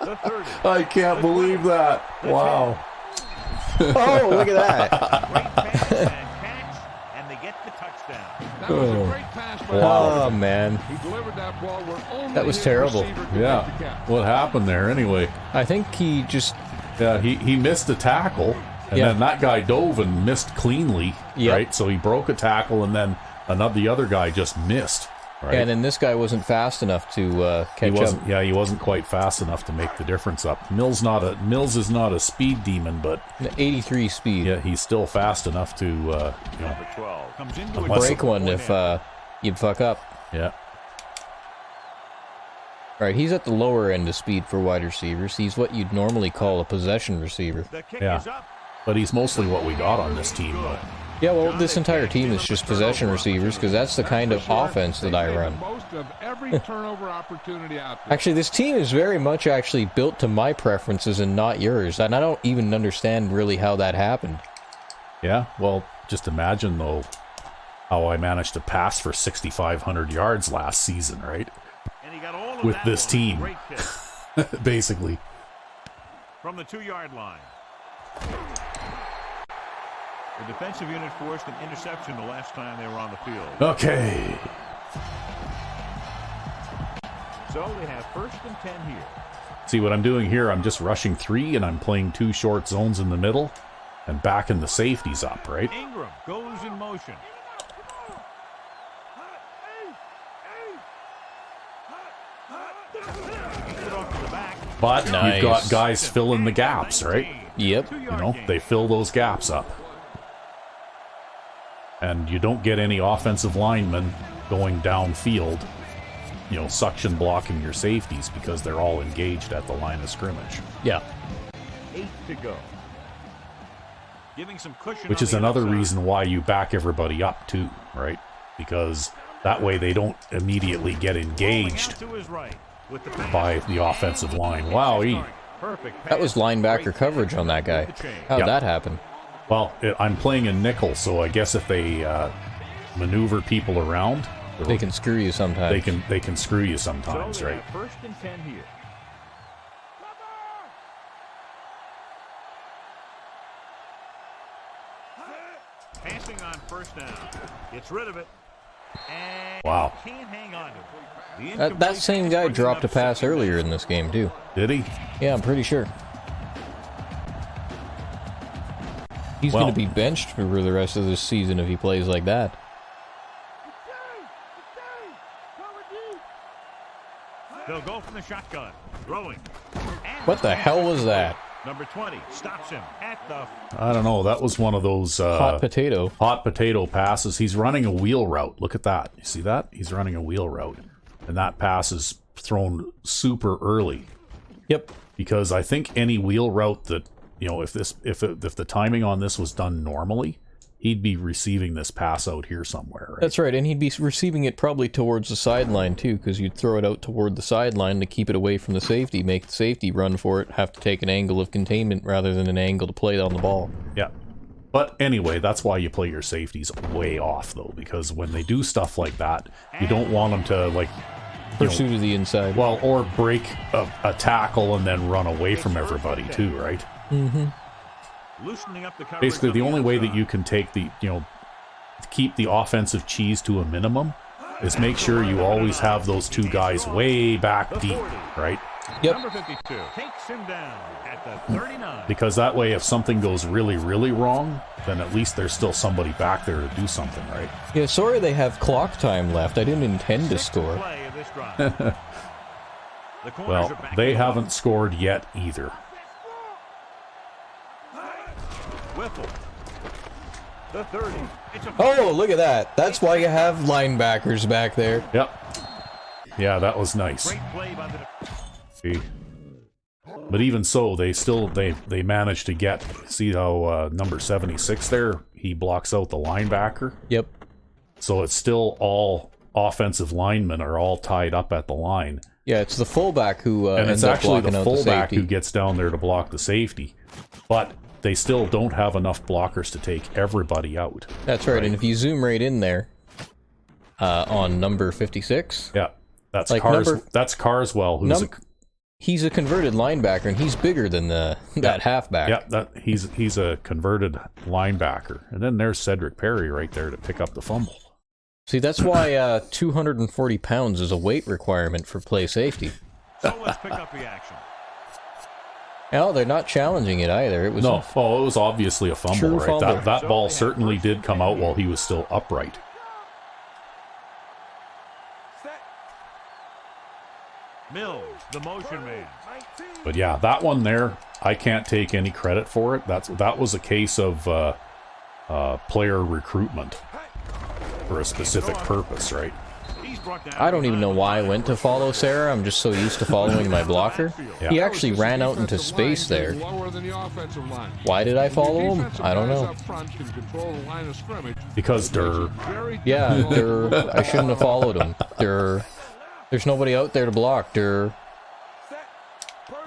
the 30. I can't believe that. Wow. Oh, look at that. Great pass and catch, and they get the touchdown. That was a great pass by Oh, Allen. man. He delivered that ball where only That was his terrible. receiver could make the Yeah. catch. What happened there anyway? I think he just... Yeah, he missed a tackle, and Yeah. then that guy dove and missed cleanly, Yep. right? So he broke a tackle, and then the other guy just missed. Right? And then this guy wasn't fast enough to catch up. Yeah, he wasn't quite fast enough to make the difference up. Mills is not a speed demon, but 83 speed. yeah, he's still fast enough to Number 12 comes into Break one if you'd fuck up. yeah. Right, he's at the lower end of speed for wide receivers. He's what you'd normally call a possession receiver. The kick Yeah. is up. But he's mostly what we got on this team, though. Yeah, well, this entire team is just possession receivers because that's the kind of offense that I run. Most of every turnover opportunity out there. Actually, this team is very much actually built to my preferences and not yours. And I don't even understand really how that happened. Yeah, well, just imagine, though, how I managed to pass for 6,500 yards last season, right? And he got all of With that this on a team. great kick Basically. from the 2-yard line. The defensive unit forced an interception the last time they were on the field. Okay. So they have 1st and 10 here. See what I'm doing here? I'm just rushing 3, and I'm playing 2 short zones in the middle, and backing the safeties up, right? Ingram goes in motion. But Nice. you've got guys filling the gaps, right? Yep. You know, they fill those gaps up. And you don't get any offensive linemen going downfield, you know, suction blocking your safeties because they're all engaged at the line of scrimmage. Yeah. 8 to go. Giving some cushion Which on is the another outside. reason why you back everybody up too, right? Because that way they don't immediately get engaged Rolling out to his right with the pass. by the offensive line. Wowee. Perfect That was pass. linebacker Great coverage on that guy. with the change. How'd Yep. that happen? Well, I'm playing in nickel, so I guess if they maneuver people around, They can screw you sometimes. they can screw you So sometimes, they right? have 1st and 10 here. Passing on 1st down. Gets rid of it. And Wow. can't hang on to it. The That incomplete same pass guy brings dropped a up pass 2nd and earlier in this game, too. Did he? Yeah, I'm pretty sure. He's Well- going to be benched for the rest of this season if he plays like that. They'll go from the shotgun. Throwing. And What the hell was that? Number 20 stops him at the... I don't know. That was one of those Hot potato. hot potato passes. He's running a wheel route. Look at that. You see that? He's running a wheel route. And that pass is thrown super early. Yep. Because I think any wheel route that, you know, if the timing on this was done normally, he'd be receiving this pass out here somewhere, right? That's right, and he'd be receiving it probably towards the sideline too, because you'd throw it out toward the sideline to keep it away from the safety, make the safety run for it, have to take an angle of containment rather than an angle to play on the ball. Yeah. But anyway, that's why you play your safeties way off, though, because when they do stuff like that, you don't want them to, like, you know, Pursue to the inside. well, or break a tackle and then run away from everybody too, right? Loosening up the coverage Basically, on the only way that inside. you can take the, you know, keep the offensive cheese to a minimum is make sure you always have those 2 guys way back deep, right? Yep. Number 52 takes him down at the 39. Because that way, if something goes really, really wrong, then at least there's still somebody back there to do something, right? Yeah, sorry they have clock time left. I didn't intend to score. Play of this drive. The corners Well, are back they in the haven't scored yet either. Whipple. The 30. It's a Oh, look at that. That's why you have linebackers back there. Yep. Yeah, that was nice. great play by the See? But even so, they managed to get, see how number 76 there, he blocks out the linebacker. Yep. So it's still all offensive linemen are all tied up at the line. Yeah, it's the fullback who And ends it's up actually blocking the out the fullback safety. who gets down there to block the safety. But they still don't have enough blockers to take everybody out. That's right, and if you zoom right in there, on number 56, Yeah. That's Like that's Carswell, who's he's a converted linebacker, and he's bigger than that halfback. yeah, he's a converted linebacker. And then there's Cedric Perry right there to pick up the fumble. See, that's why 240 pounds is a weight requirement for play safety. So let's pick up the action. No, they're not challenging it either. It was No, oh, it was obviously a fumble, True right? fumble. That ball certainly did come out while he was still upright. Mills, the motion man. But yeah, that one there, I can't take any credit for it. That was a case of player recruitment for a specific purpose, right? I don't even know why I went to follow Sarah. I'm just so used to following my blocker. Yeah. He actually ran out into space there. Why did I follow him? I don't know. Because Yeah, I shouldn't have followed him. There's nobody out there to block.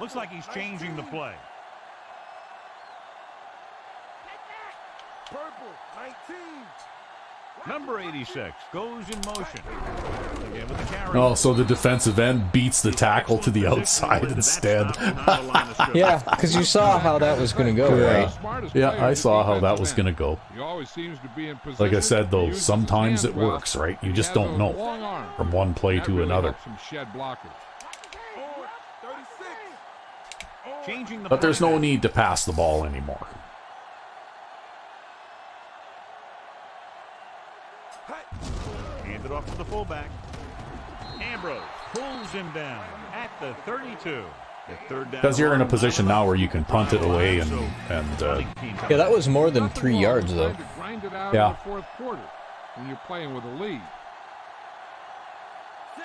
Looks like he's changing the play. Number 86 goes in motion. Again with the carry. Oh, so the defensive end beats the tackle to the outside instead. Yeah, because you saw how that was going to go, right? Yeah, I saw how that was going to go. Like I said, though, sometimes it works, right? You just don't know from one play to another. But there's no need to pass the ball anymore. Hand it off to the fullback. Ambrose pulls him down at the 32. Because you're in a position now where you can punt it away and yeah, that was more than 3 yards, though. Yeah. When you're playing with a lead.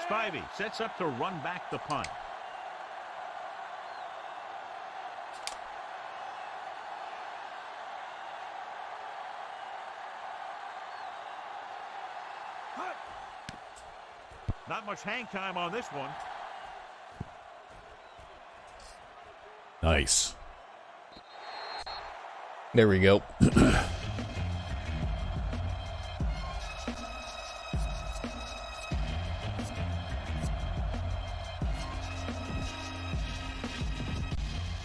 Spivey sets up to run back the punt. Not much hang time on this one. Nice. There we go.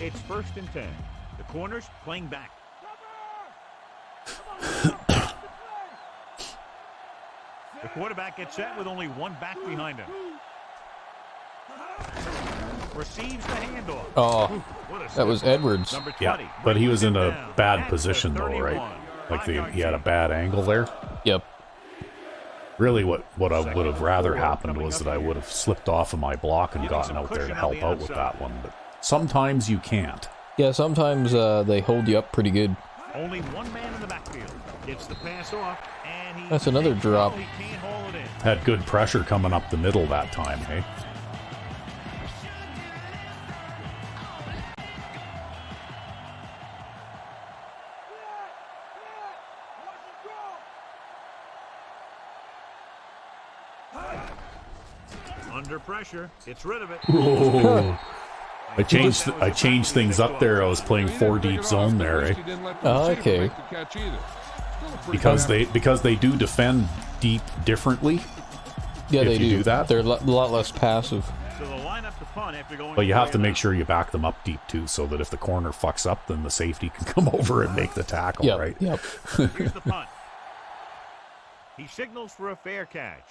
It's 1st and 10. The corners playing back. The quarterback gets set with only one back behind him. Receives the handoff. Oh, that was Edwards. Yeah, but he was in a bad position, though, right? Like he had a bad angle there. Yep. Really, what I would have rather happened was that I would have slipped off of my block and gotten out there to help out with that one. But sometimes you can't. Yeah, sometimes they hold you up pretty good. Only one man in the backfield. Gets the pass off, and he That's another drop. He can't hold it in. Had good pressure coming up the middle that time, hey? Under pressure, gets rid of it. Ooh. I changed things up there. I was playing 4 deep zone there, eh? Oh, okay. Because they do defend deep differently. Yeah, if they you do that. They're a lot less passive. So the lineup to punt after going. But you have to make sure you back them up deep too, so that if the corner fucks up, then the safety can come over and make the tackle, Yep, right? Yep. Here's the punt. He signals for a fair catch.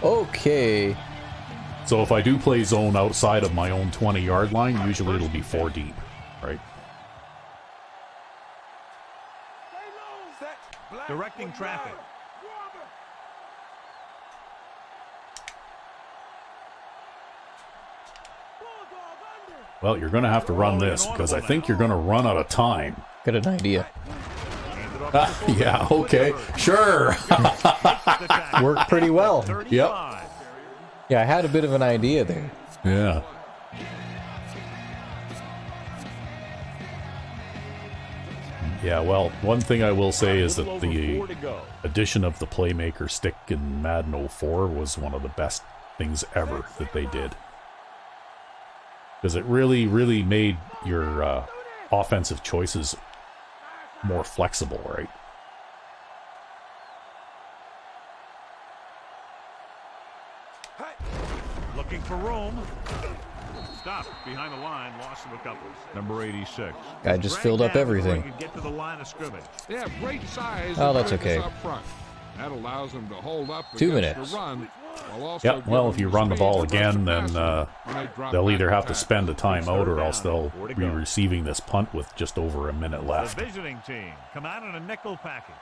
Okay. So if I do play zone outside of my own 20-yard line, usually it'll be 4 deep, right? Directing traffic. Well, you're going to have to run this, because I think you're going to run out of time. Got an idea. Yeah, okay, sure. Worked pretty well. Yep. Yeah, I had a bit of an idea there. Yeah. Yeah, well, one thing I will say is that the addition of the playmaker stick in Madden 04 was one of the best things ever that they did. Because it really, really made your offensive choices more flexible, right? Looking for room. Stop behind the line, loss of a couple. Number 86. I just filled up everything. Get to the line of scrimmage. They have great size. Oh, that's okay. Up front. That allows them to hold up 2 against minutes. the run, while also Yeah, well, if you giving run the speed ball to again, then when they drop they'll back either to have to pass. spend a timeout or else they'll be receiving this punt with just over a minute left. The visiting team come out in a nickel package.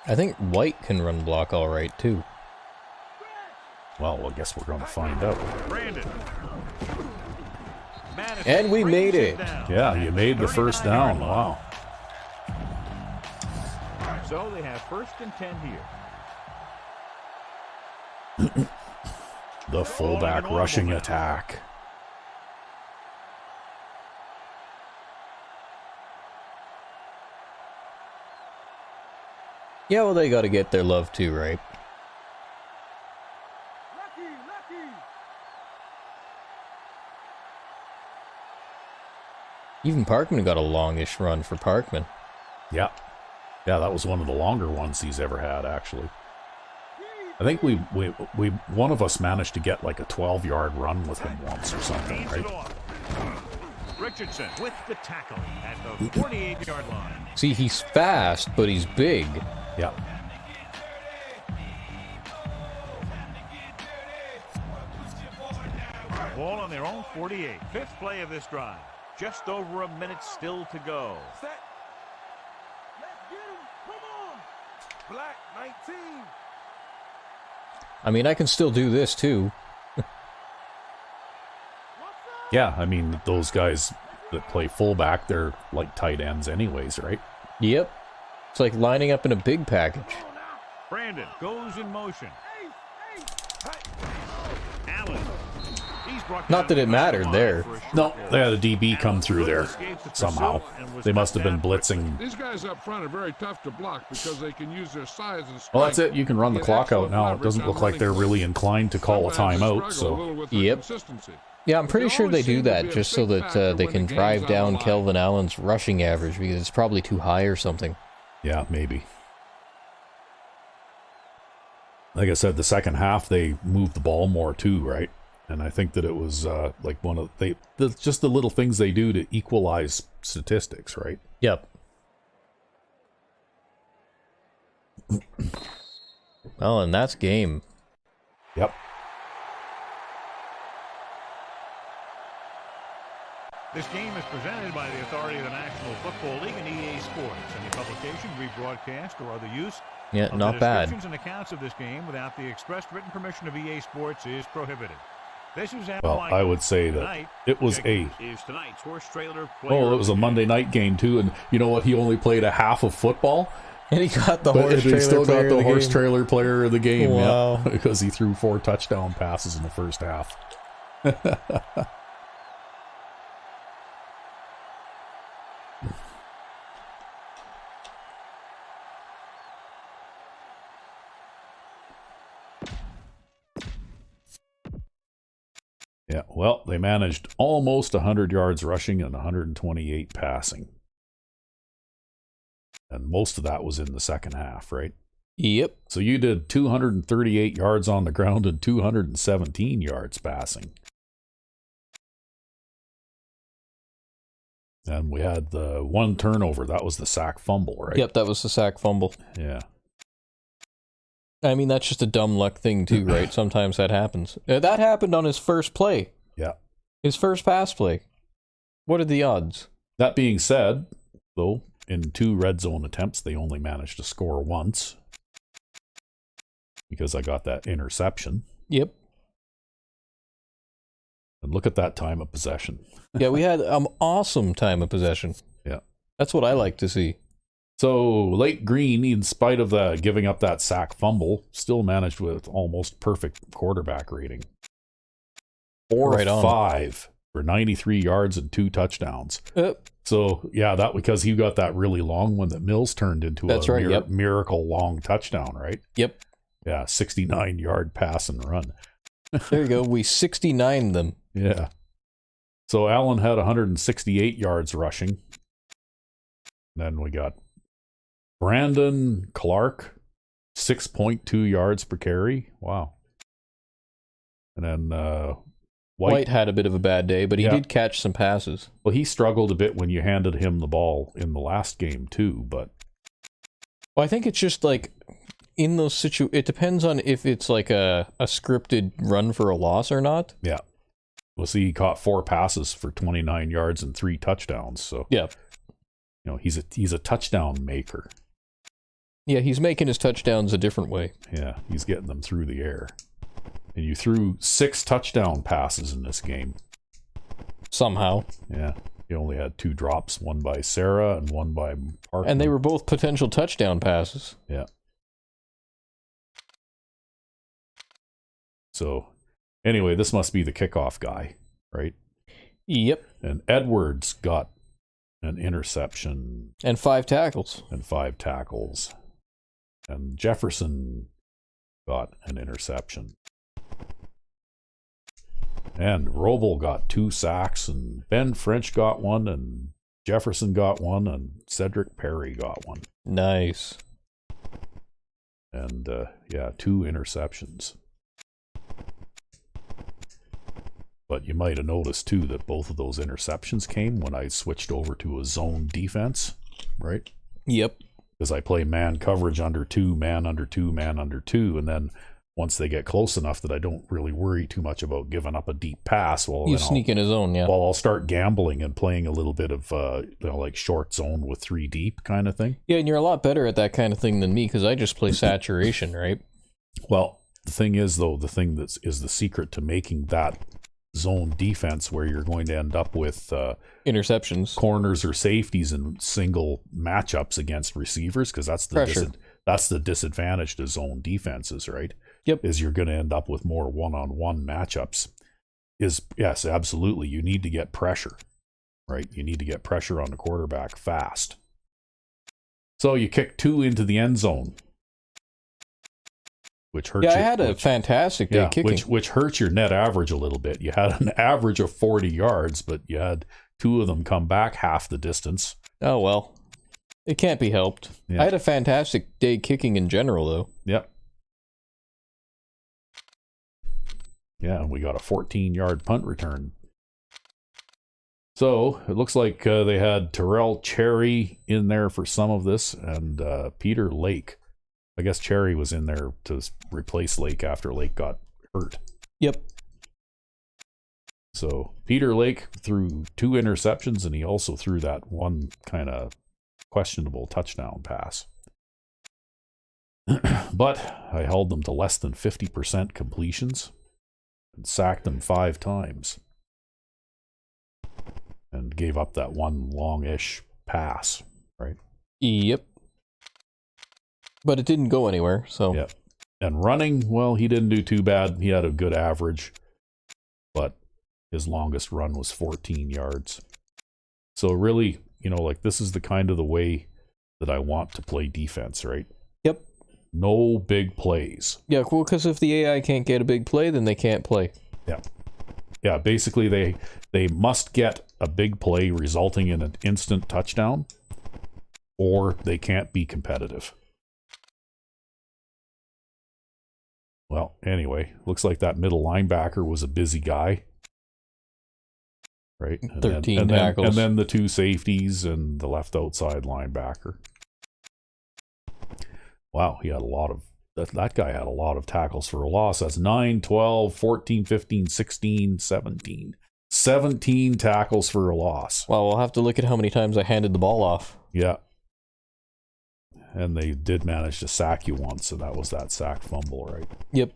I think White can run block all right, too. Well, I guess we're going to find out. Brandon. And we made it. Yeah, you made the first down. Wow. So they have 1st and 10 here. The fullback rushing attack. Yeah, well, they got to get their love too, right? Even Parkman got a longish run for Parkman. Yeah. Yeah, that was one of the longer ones he's ever had, actually. I think we one of us managed to get like a 12-yard run with him once or something, right? Richardson with the tackle at the 48-yard line. See, he's fast, but he's big. Yeah. Ball on their own 48. 5th play of this drive. Just over a minute still to go. Set. Let's get him. Come on. Black 19. I mean, I can still do this too. Yeah, I mean, those guys that play fullback, they're like tight ends anyways, right? Yep. It's like lining up in a big package. Brandon goes in motion. Allen. Not that it mattered there. No, they had a DB come through there somehow. They must have been blitzing. These guys up front are very tough to block because they can use their size and strength. Well, that's it. You can run the clock out now. It doesn't look like they're really inclined to call a timeout. So, yep. Yeah, I'm pretty sure they do that just so that they can drive down Kelvin Allen's rushing average because it's probably too high or something. Yeah, maybe. Like I said, the second half they moved the ball more too, right? And I think that it was like one of just the little things they do to equalize statistics, right? Yep. Well, and that's game. Yep. This game is presented by the authority of the National Football League and EA Sports. Any publication, rebroadcast, or other use Yeah, of not the bad. descriptions and accounts of this game without the expressed written permission of EA Sports is prohibited. This is Well, I would say that it was is tonight's horse trailer player. it was a Monday night game too, and you know what? He only played a half of football, And he got the but horse he trailer still got player the of horse game. trailer player of the game. Wow. Yeah, because he threw 4 touchdown passes in the first half. Yeah, well, they managed almost 100 yards rushing and 128 passing. And most of that was in the second half, right? Yep. So you did 238 yards on the ground and 217 yards passing. And we had the 1 turnover. That was the sack fumble, right? Yep, that was the sack fumble. Yeah. I mean, that's just a dumb luck thing too, right? Sometimes that happens. That happened on his first play. Yeah. His first pass play. What are the odds? That being said, though, in 2 red zone attempts, they only managed to score once. Because I got that interception. Yep. And look at that time of possession. Yeah, we had awesome time of possession. Yeah. That's what I like to see. So Lake Green, in spite of giving up that sack fumble, still managed with almost perfect quarterback rating. 4 Right on. 5 for 93 yards and 2 touchdowns. So, yeah, that because he got that really long one that Mills turned into miracle long touchdown, right? Yep. Yeah, 69-yard pass and run. There you go. We 69 them. Yeah. So Allen had 168 yards rushing. Then we got Brandon Clark, 6.2 yards per carry. Wow. And then White had a bit of a bad day, but he did catch some passes. Well, he struggled a bit when you handed him the ball in the last game too, but Well, I think it's just like in those it depends on if it's like a scripted run for a loss or not. yeah. Well, see, he caught 4 passes for 29 yards and 3 touchdowns. So yeah, you know he's a touchdown maker. Yeah, he's making his touchdowns a different way. Yeah, he's getting them through the air. And you threw 6 touchdown passes in this game. Somehow. Yeah, you only had 2 drops, one by Sarah and one by Parkman. And they were both potential touchdown passes. Yeah. So, anyway, this must be the kickoff guy, right? Yep. And Edwards got an interception. And 5 tackles. And 5 tackles. And Jefferson got an interception. And Roble got 2 sacks, and Ben French got one, and Jefferson got one, and Cedric Perry got one. Nice. And, yeah, 2 interceptions. But you might have noticed, too, that both of those interceptions came when I switched over to a zone defense, right? Yep. Because I play man coverage under 2, man under 2, man under 2, and then once they get close enough that I don't really worry too much about giving up a deep pass, well, You sneak in a zone, yeah. Well, I'll start gambling and playing a little bit of, like short zone with 3 deep kind of thing. Yeah, and you're a lot better at that kind of thing than me, because I just play saturation, right? Well, the thing is, though, the thing that is the secret to making that zone defense where you're going to end up with interceptions, corners or safeties in single matchups against receivers, because that's the disadvantage to zone defenses, right? Yep. Is you're going to end up with more one-on-one matchups. Yes, absolutely. You need to get pressure, right? You need to get pressure on the quarterback fast. So you kick 2 into the end zone, which hurts. Yeah, I had a fantastic day kicking. Which hurts your net average a little bit. You had an average of 40 yards, but you had 2 of them come back half the distance. Oh, well. It can't be helped. Yeah. I had a fantastic day kicking in general, though. Yep. Yeah, we got a 14-yard punt return. So it looks like they had Terrell Cherry in there for some of this, and Peter Lake. I guess Cherry was in there to replace Lake after Lake got hurt. Yep. So Peter Lake threw 2 interceptions, and he also threw that one kind of questionable touchdown pass. But I held them to less than 50% completions and sacked them 5 times and gave up that one long-ish pass, right? Yep. But it didn't go anywhere, so. Yep. And running, well, he didn't do too bad. He had a good average, but his longest run was 14 yards. So really, like this is the kind of the way that I want to play defense, right? Yep. No big plays. Yeah, well, because if the AI can't get a big play, then they can't play. Yeah. Yeah, basically they must get a big play resulting in an instant touchdown, or they can't be competitive. Well, anyway, looks like that middle linebacker was a busy guy. Right? 13 tackles. And then the 2 safeties and the left outside linebacker. Wow, he had a lot of that guy had a lot of tackles for a loss. That's 9, 12, 14, 15, 16, 17. 17 tackles for a loss. Well, we'll have to look at how many times I handed the ball off. Yeah. And they did manage to sack you once, so that was that sack fumble, right? Yep.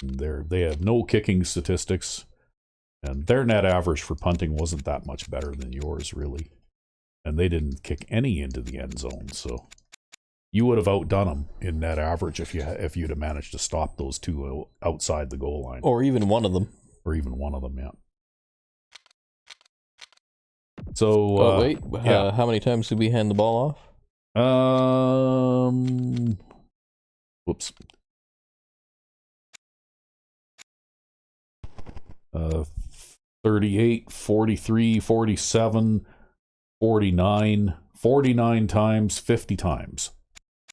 They have no kicking statistics, and their net average for punting wasn't that much better than yours, really. And they didn't kick any into the end zone, so you would have outdone them in net average if you'd have managed to stop those 2 outside the goal line. Or even one of them. Or even one of them, yeah. So, wait, yeah. How many times did we hand the ball off? Whoops. 38, 43, 47, 49, 49 times, 50 times.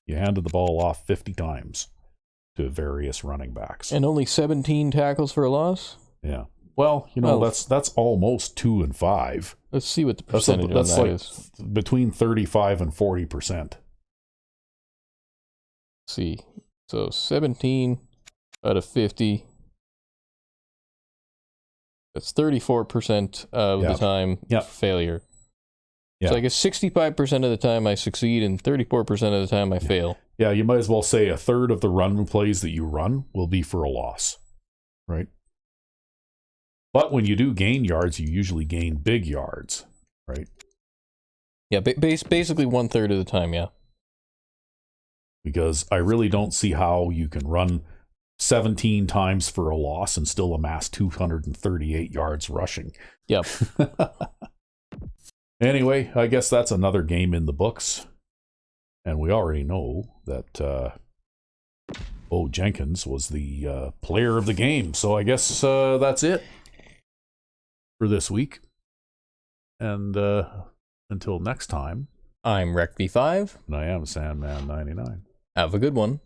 You handed the ball off 50 times to various running backs. And only 17 tackles for a loss? Yeah. Well, that's almost 2 and 5. Let's see what the percentage on that is. Between 35 and 40%. Let's see. So 17 out of 50. That's 34% of the time failure. Yeah. So I guess 65% of the time I succeed and 34% of the time I fail. Yeah, you might as well say a third of the run plays that you run will be for a loss, right? But when you do gain yards, you usually gain big yards, right? Yeah, basically 1/3 of the time, yeah. Because I really don't see how you can run 17 times for a loss and still amass 238 yards rushing. Yep. Anyway, I guess that's another game in the books. And we already know that Bo Jenkins was the player of the game. So I guess that's it for this week. And until next time, I'm Recv5. and I am Sandman99. Have a good one.